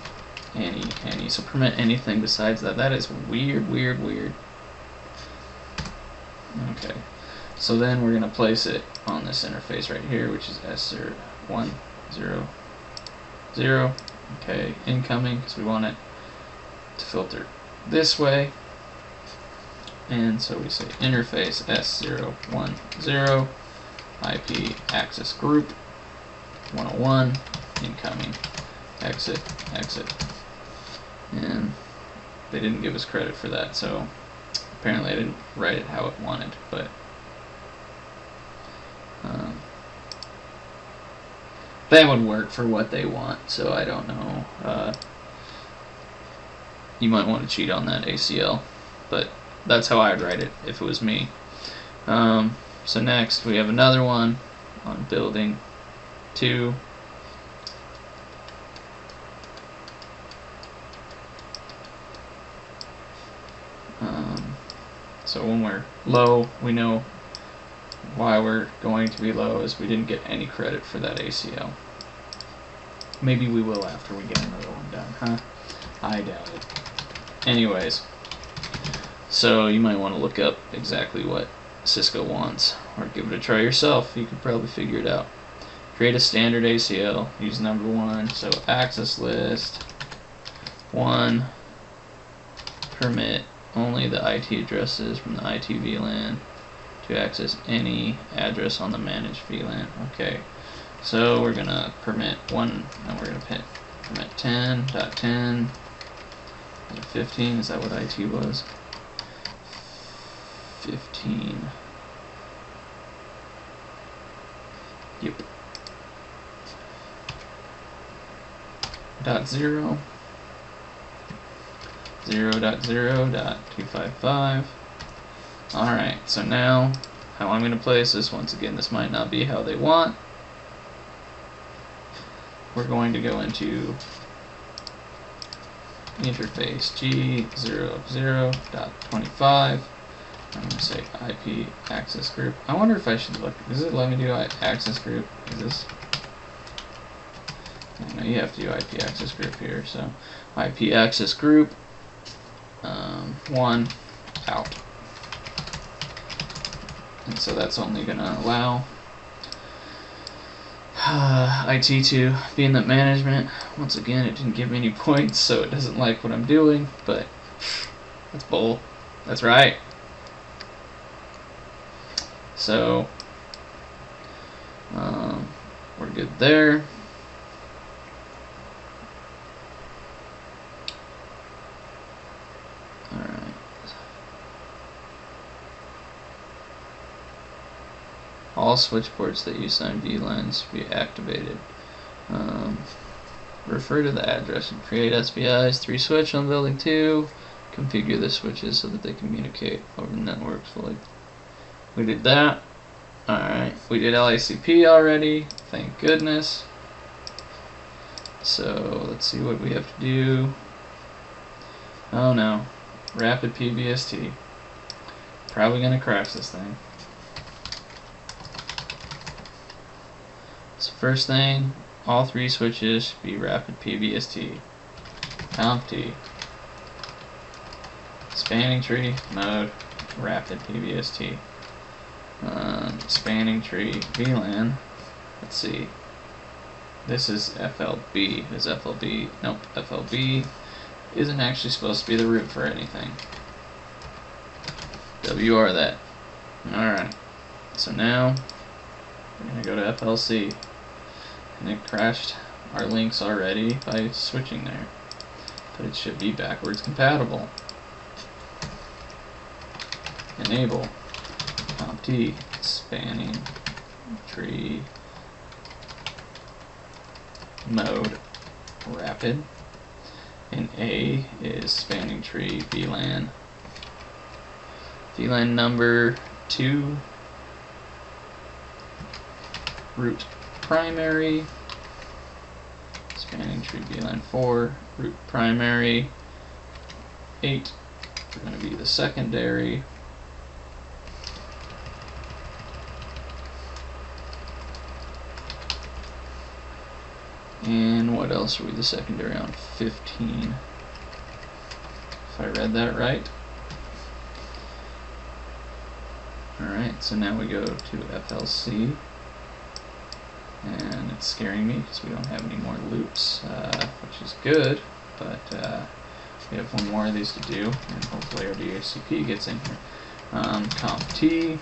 any. So permit anything besides that. That is weird. Okay. So then we're going to place it on this interface right here, which is S0100. Okay, incoming, because we want it to filter this way. And so we say interface S010 IP access group 101 incoming exit. And they didn't give us credit for that, so apparently I didn't write it how it wanted, but that would work for what they want, so I don't know. You might want to cheat on that ACL, but that's how I'd write it if it was me. So next we have another one on building 2. So when we're low, we know why we're going to be low is we didn't get any credit for that ACL. Maybe we will after we get another one done, huh? I doubt it. Anyways, so you might want to look up exactly what Cisco wants, or give it a try yourself. You could probably figure it out. Create a standard ACL, use number 1, so access list 1, permit only the IT addresses from the IT VLAN to access any address on the managed VLAN. Okay, so we're gonna permit 1, and we're gonna permit 10.10 and 15. Is that what IT was? 15. Yep. .0 0.0.255. Alright, so now how I'm going to place this, once again, this might not be how they want. We're going to go into interface G00.25, I'm going to say IP access group. I wonder if I should look. Does it let me do access group? Is this? No, you have to do IP access group here. So IP access group 1 out. And so that's only going to allow IT to be in the management. Once again, it didn't give me any points, so it doesn't like what I'm doing, but that's bull. That's right. So we're good there. Alright. All switch ports that use signed VLANs be activated. Refer to the address and create SPIs. 3 switch on building 2. Configure the switches so that they communicate over networks fully. We did that. Alright, we did LACP already. Thank goodness. So let's see what we have to do. Oh no. Rapid PBST. Probably gonna crash this thing. So first thing, all 3 switches should be rapid PBST. CompT. Spanning tree mode rapid PBST. Spanning tree VLAN. Let's see. This is FLB. Is FLB? Nope. FLB isn't actually supposed to be the root for anything. WR that. Alright. So now we're going to go to FLC. And it crashed our links already by switching there. But it should be backwards compatible. Enable CompT spanning tree mode rapid, and A is spanning tree VLAN number 2 root primary, spanning tree VLAN 4 root primary, 8 are going to be the secondary. And what else are we the secondary on? 15. If I read that right. Alright, so now we go to FLC. And it's scaring me because we don't have any more loops, which is good, but we have one more of these to do, and hopefully our DHCP gets in here. CompT,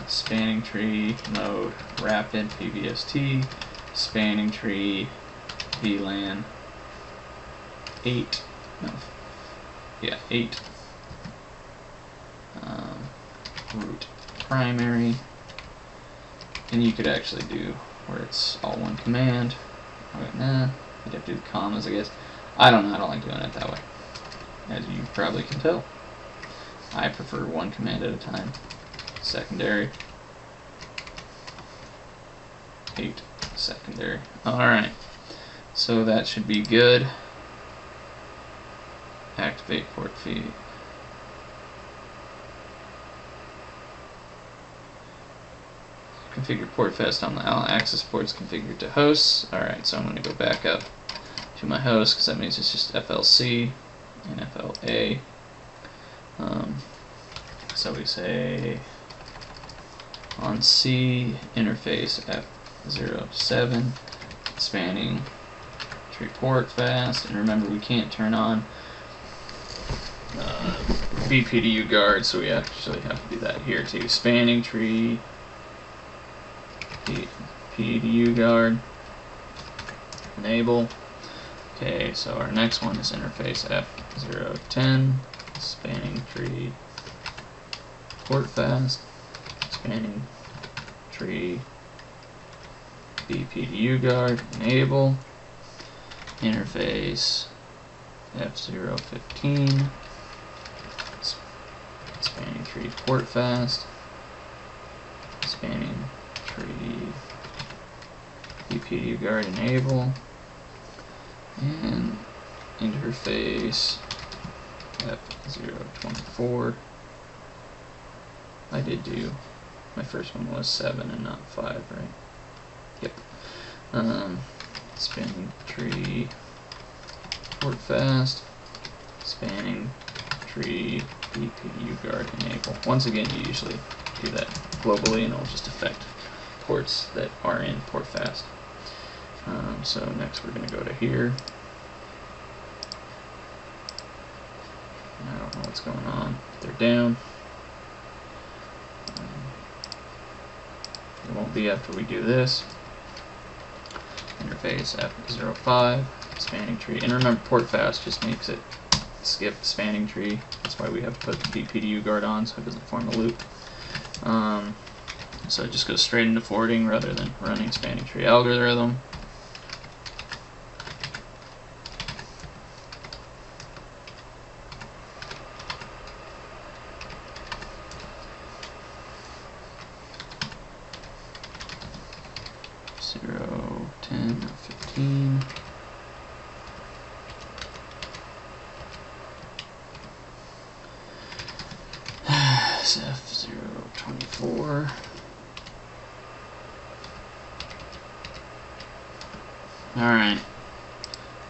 spanning tree mode rapid PBST, spanning tree VLAN 8, no, yeah, 8 root primary, and you could actually do where it's all one command. Nah, you'd have to do the commas, I guess. I don't know, I don't like doing it that way, as you probably can tell. I prefer one command at a time. Secondary 8 secondary. Alright, so that should be good. Activate port feed. Configure port fast on the access ports configured to hosts. Alright, so I'm going to go back up to my host because that means it's just FLC and FLA. So we say on C interface F07 spanning tree port fast, and remember we can't turn on BPDU guard, so we actually have to do that here too. Spanning tree PDU guard enable. Okay, so our next one is interface F010 spanning tree port fast, spanning tree BPDU guard enable, interface F015 spanning tree port fast, spanning tree BPDU guard enable, and interface F024. I did do, my first one was 7 and not 5, right? Yep. Spanning tree, port fast, spanning tree, BPU guard enable. Once again, you usually do that globally and it'll just affect ports that are in port fast. So next we're going to go to here. I don't know what's going on. They're down. It won't be after we do this. Interface F05, spanning tree. And remember, port fast just makes it skip spanning tree. That's why we have to put the BPDU guard on so it doesn't form a loop. So it just goes straight into forwarding rather than running spanning tree algorithm. Zero, 10, 15. F024. Alright,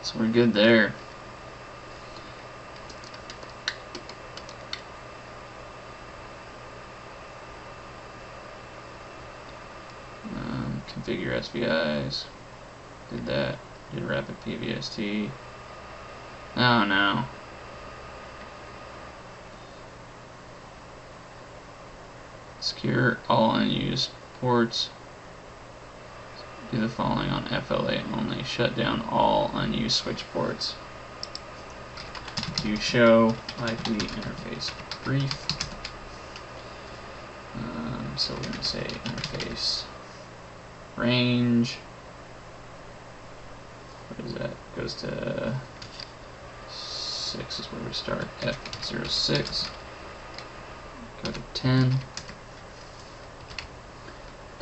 so we're good there. Configure SPIs. Did that. Did rapid PVST. Oh no. Secure all unused ports. Do the following on FLA only. Shut down all unused switch ports. Do show IP interface brief. So we're going to say interface range. What is that? Goes to 6 is where we start. F06. Go to 10.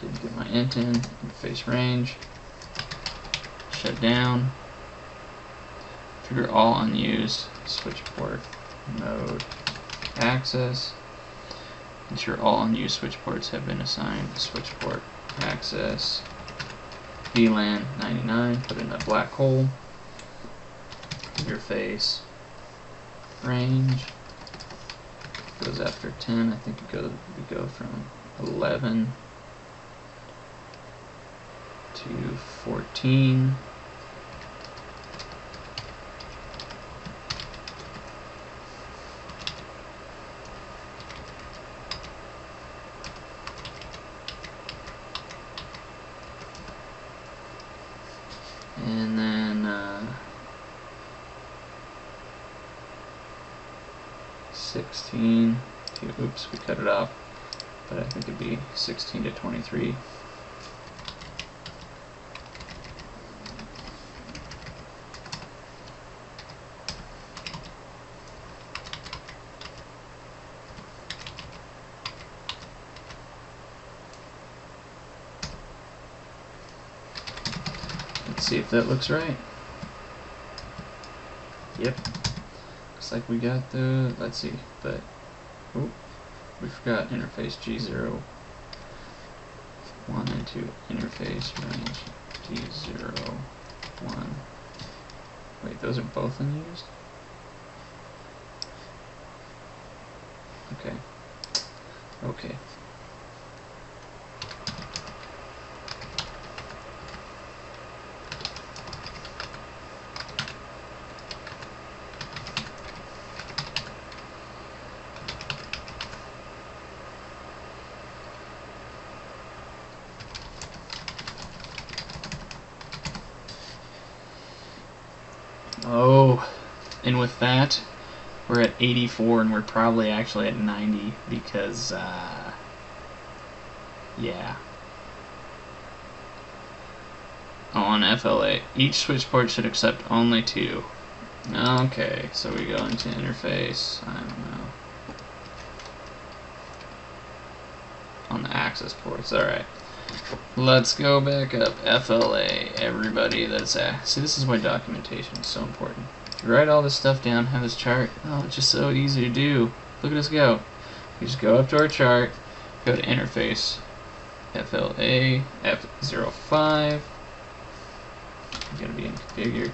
Didn't get my int in. Interface range. Shut down. Trigger all unused switch port node access. Ensure all unused switch ports have been assigned switch port access. VLAN 99. Put in a black hole. Interface range goes after 10. I think we go from 11 to 14. And then 16 to, oops, we cut it off, but I think it'd be 16 to 23. Let's see if that looks right. Yep. Looks like we got the, let's see, but, oh, we forgot interface G0, 1 and 2, interface range G0, 1. Wait, those are both unused? Okay. Okay. Oh, and with that, we're at 84, and we're probably actually at 90 because, yeah. Oh, on FLA, each switch port should accept only 2. Okay, so we go into interface, I don't know. On the access ports, alright. Let's go back up. FLA, everybody that's see, this is why documentation is so important. You write all this stuff down, have this chart. Oh, it's just so easy to do. Look at us go. We just go up to our chart, go to interface, FLA, F05. It's going to be in configured.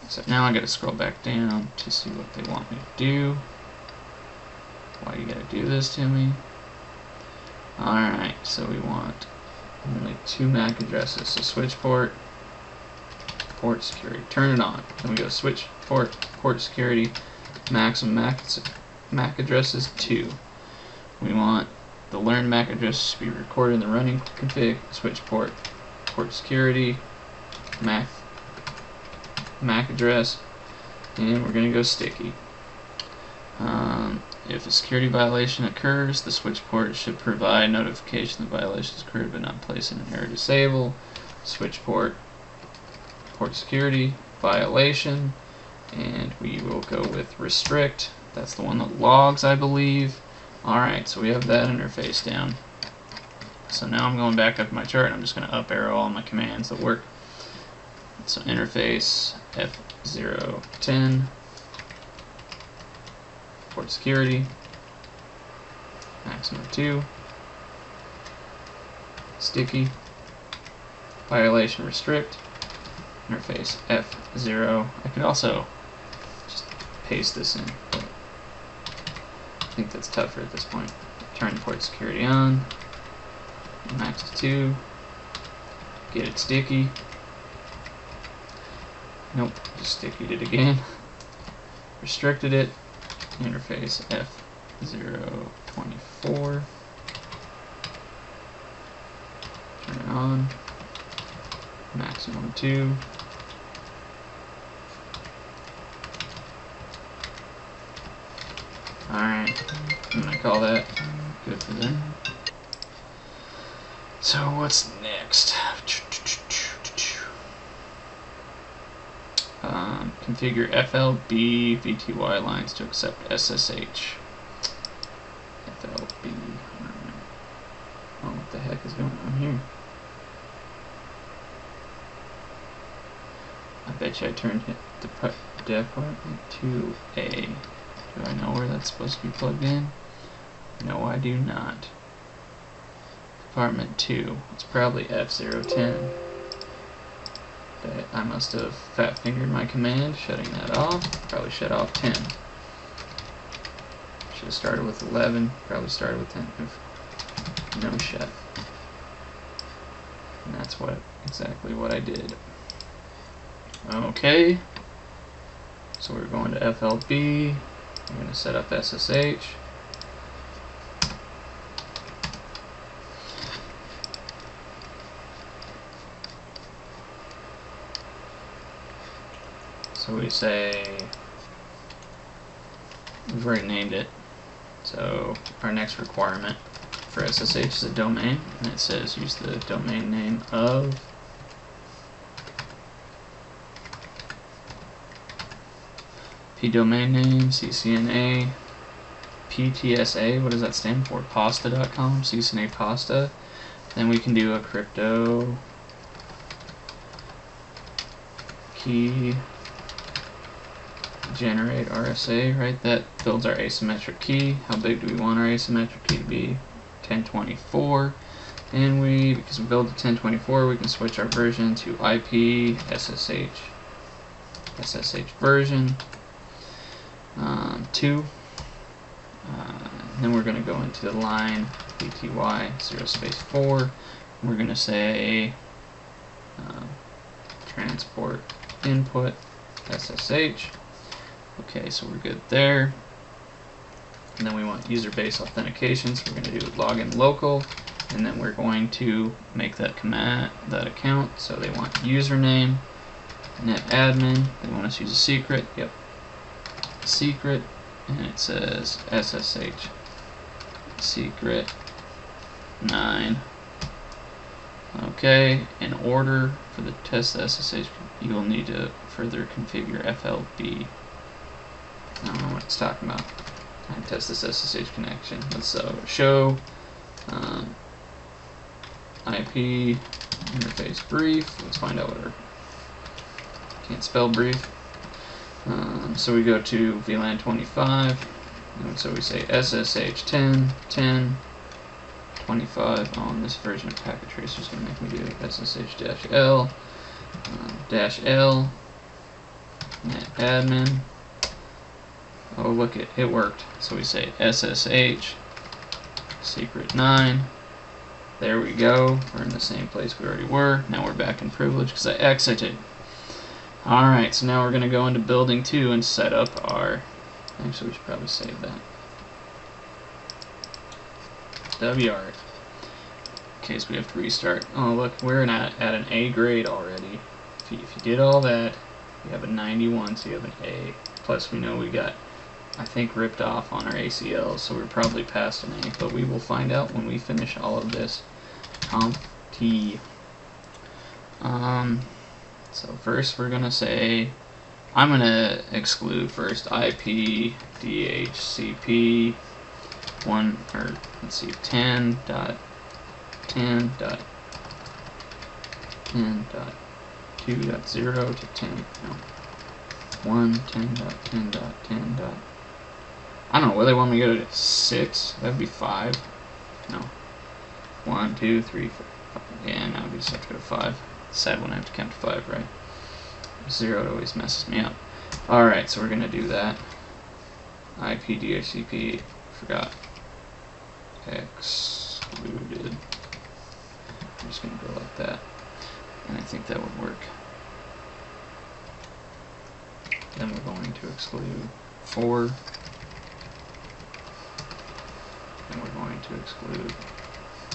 So now I got to scroll back down to see what they want me to do. Why you got to do this to me? Alright, so we want only 2 MAC addresses. So switch port, port security. Turn it on. Then we go switch port, port security, maximum MAC addresses 2. We want the learned MAC addresses to be recorded in the running config. Switch port, port security, MAC address, and we're going to go sticky. If a security violation occurs, the switch port should provide notification the violation has occurred but not place an error disable. Switch port, port security, violation, and we will go with restrict. That's the one that logs, I believe. Alright, so we have that interface down. So now I'm going back up to my chart and I'm just going to up arrow all my commands that work. So interface F010, port security, maximum 2, sticky, violation restrict, interface F0. I could also just paste this in, but I think that's tougher at this point. Turn port security on, max to 2, get it sticky. Nope, just stickied it again. Restricted it. Interface F024. Turn it on. Maximum 2. Alright, I'm gonna call that good for them. So what's next? Configure FLB VTY lines to accept SSH. FLB. Oh, what the heck is going on here? I bet you I turned the department to A. Do I know where that's supposed to be plugged in? No, I do not. Department 2. It's probably F010. I must have fat fingered my command, shutting that off. Probably shut off 10. Should have started with 11. Probably started with 10. No shut. And that's exactly what I did. Okay. So we're going to FLB. We're going to set up SSH. So we say, we've already named it, so our next requirement for SSH is a domain, and it says use the domain name of domain name, Ccna, PTSA, what does that stand for? Pasta.com, Ccna Pasta. Then we can do a crypto key generate RSA, right? That builds our asymmetric key. How big do we want our asymmetric key to be? 1024. And because we build to 1024, we can switch our version to IP SSH version 2. Then we're going to go into the line BTY 0 4. We're going to say transport input SSH. Okay, so we're good there. And then we want user-based authentication, so we're going to do login local, and then we're going to make that account. So they want username, netadmin. They want us to use a secret. Yep, secret, and it says SSH secret 9. Okay, in order for the test SSH, you will need to further configure FLB. I don't know what it's talking about. I test this SSH connection. Let's show IP interface brief. Let's find out what our, can't spell brief. So we go to VLAN 25, and so we say SSH 10, 10, 25. On this version of Packet Tracer is going to make me do SSH-L, -L, net admin. Oh, look, it worked. So we say SSH, secret 9. There we go. We're in the same place we already were. Now we're back in privilege because I exited. Alright, so now we're going to go into building 2 and set up our... Actually, we should probably save that. WR. In case we have to restart. Oh, look, we're at an A grade already. If you did all that, you have a 91, so you have an A. Plus, we know we got, I think, ripped off on our ACL, so we're probably past an A. But we will find out when we finish all of this. Conf T. So first we're gonna say, I'm gonna exclude first IP DHCP 1, or let's see, 10.10.10.2.0 to 10. No, 1.10.10.10. I don't know, whether they want me to go to 6. That'd be 5. No. 1, 2, 3, 4. 5. Yeah, now we just have to go to 5. Sad when I have to count to 5, right? 0 always messes me up. Alright, so we're going to do that. IP DHCP, forgot. Excluded. I'm just going to go like that. And I think that would work. Then we're going to exclude 4. And we're going to exclude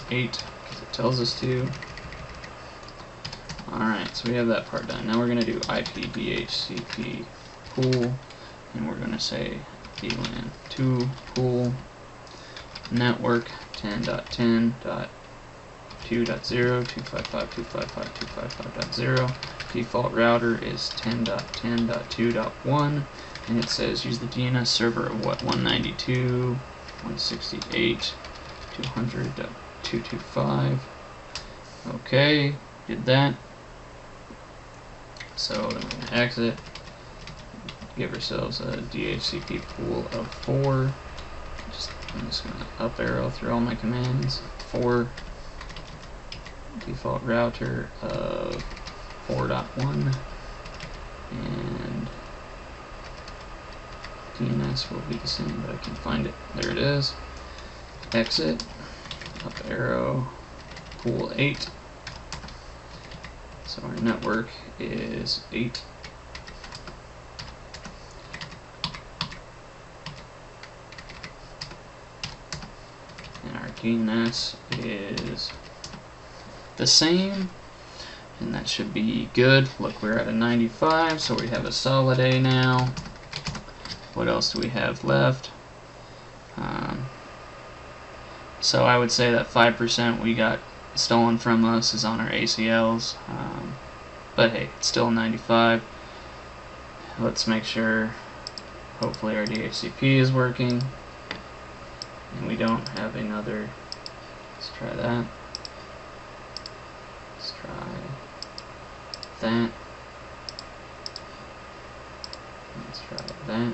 8, because it tells us to. Alright, so we have that part done. Now we're going to do IP DHCP pool, and we're going to say VLAN 2 pool network 10.10.2.0.255.255.255.0. Default router is 10.10.2.1, and it says use the DNS server of what, 192.168.200.225. Okay, did that. So then we're going to exit, give ourselves a DHCP pool of 4. I'm just going to up arrow through all my commands. 4, default router of 4.1, and DNS will be the same, but I can find it. There it is. Exit, up arrow, pool 8. So our network is 8. And our DNS is the same. And that should be good. Look, we're at a 95, so we have a solid A now. What else do we have left? So I would say that 5% we got stolen from us is on our ACLs, but hey, it's still 95. Let's make sure, hopefully our DHCP is working and we don't have another. Let's try that. Let's try that. Let's try that.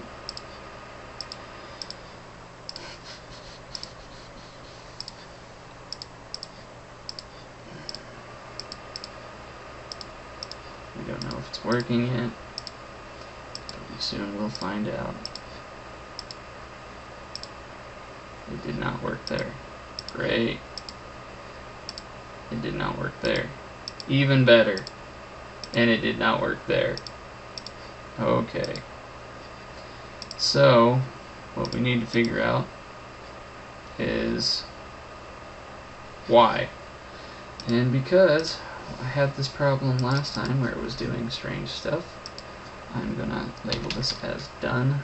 We don't know if it's working yet. Pretty soon we'll find out. It did not work there. Great. It did not work there. Even better. And it did not work there. Okay. So, what we need to figure out is why. And because I had this problem last time where it was doing strange stuff, I'm gonna label this as done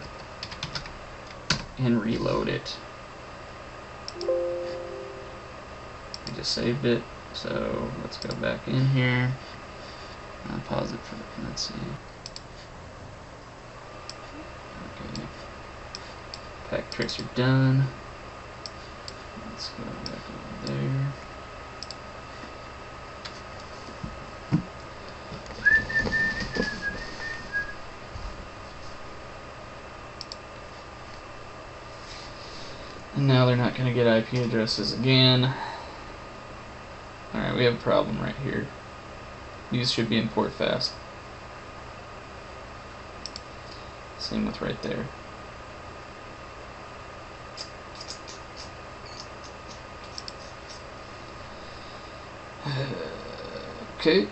and reload it. I just saved it, so let's go back in here. I'll pause it for, let's see. Okay. Packet tracer done. Let's go back over there. And now they're not going to get IP addresses again. Alright, we have a problem right here. These should be in port fast. Same with right there. Okay.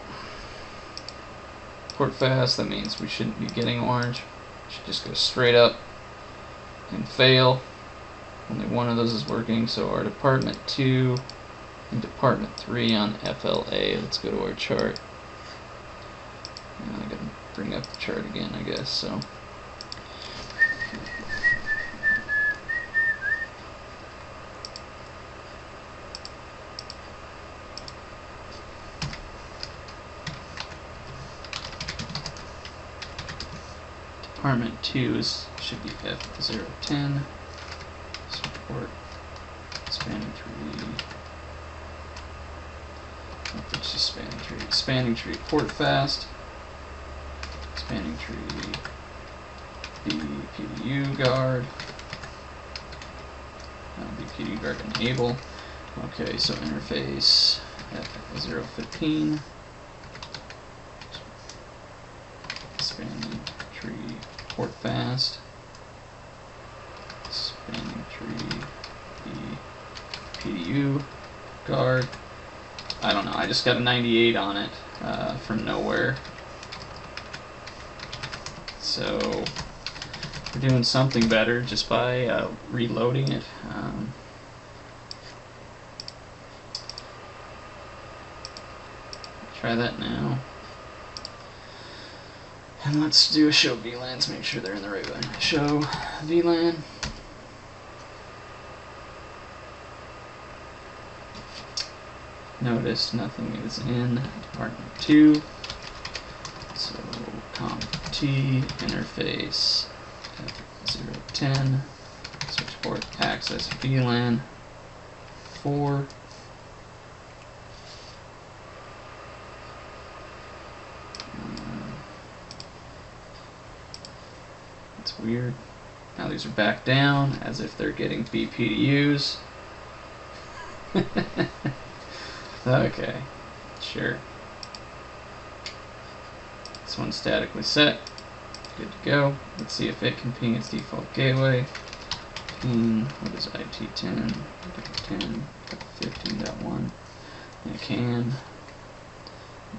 Port fast, that means we shouldn't be getting orange. Should just go straight up and fail. Only one of those is working, so our department 2 and department 3 on FLA. Let's go to our chart. I gotta bring up the chart again, I guess, so. Department 2 should be F010. Support spanning tree. Oh, it's just spanning tree. Spanning tree port fast. Spanning tree BPDU guard. BPDU guard enable. Okay, so interface F015. Spanning tree port fast. Spanning tree BPDU guard. I don't know, I just got a 98 on it from nowhere. So we're doing something better just by reloading it. Try that now. And let's do a show VLANs, make sure they're in the right one. Show VLAN. Notice nothing is in department 2. So comp T interface F010 switch port access VLAN 4. That's weird. Now these are back down as if they're getting BPDUs. Okay, sure. This one's statically set. Good to go. Let's see if it can ping its default gateway. Ping, what is IT10, 10, 15.1. It can.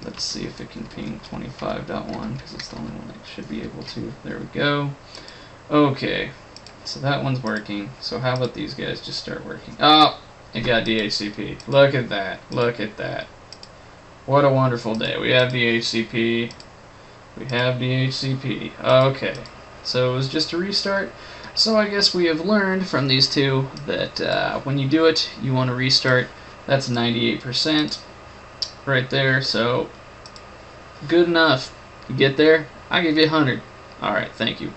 Let's see if it can ping 25.1 because it's the only one that should be able to. There we go. Okay, so that one's working. So how about these guys just start working? Oh, it got DHCP. Look at that. Look at that. What a wonderful day. We have DHCP. We have DHCP. Okay, so it was just a restart. So I guess we have learned from these two that when you do it, you want to restart. That's 98% right there. So good enough. You get there, I give you 100. All right, thank you.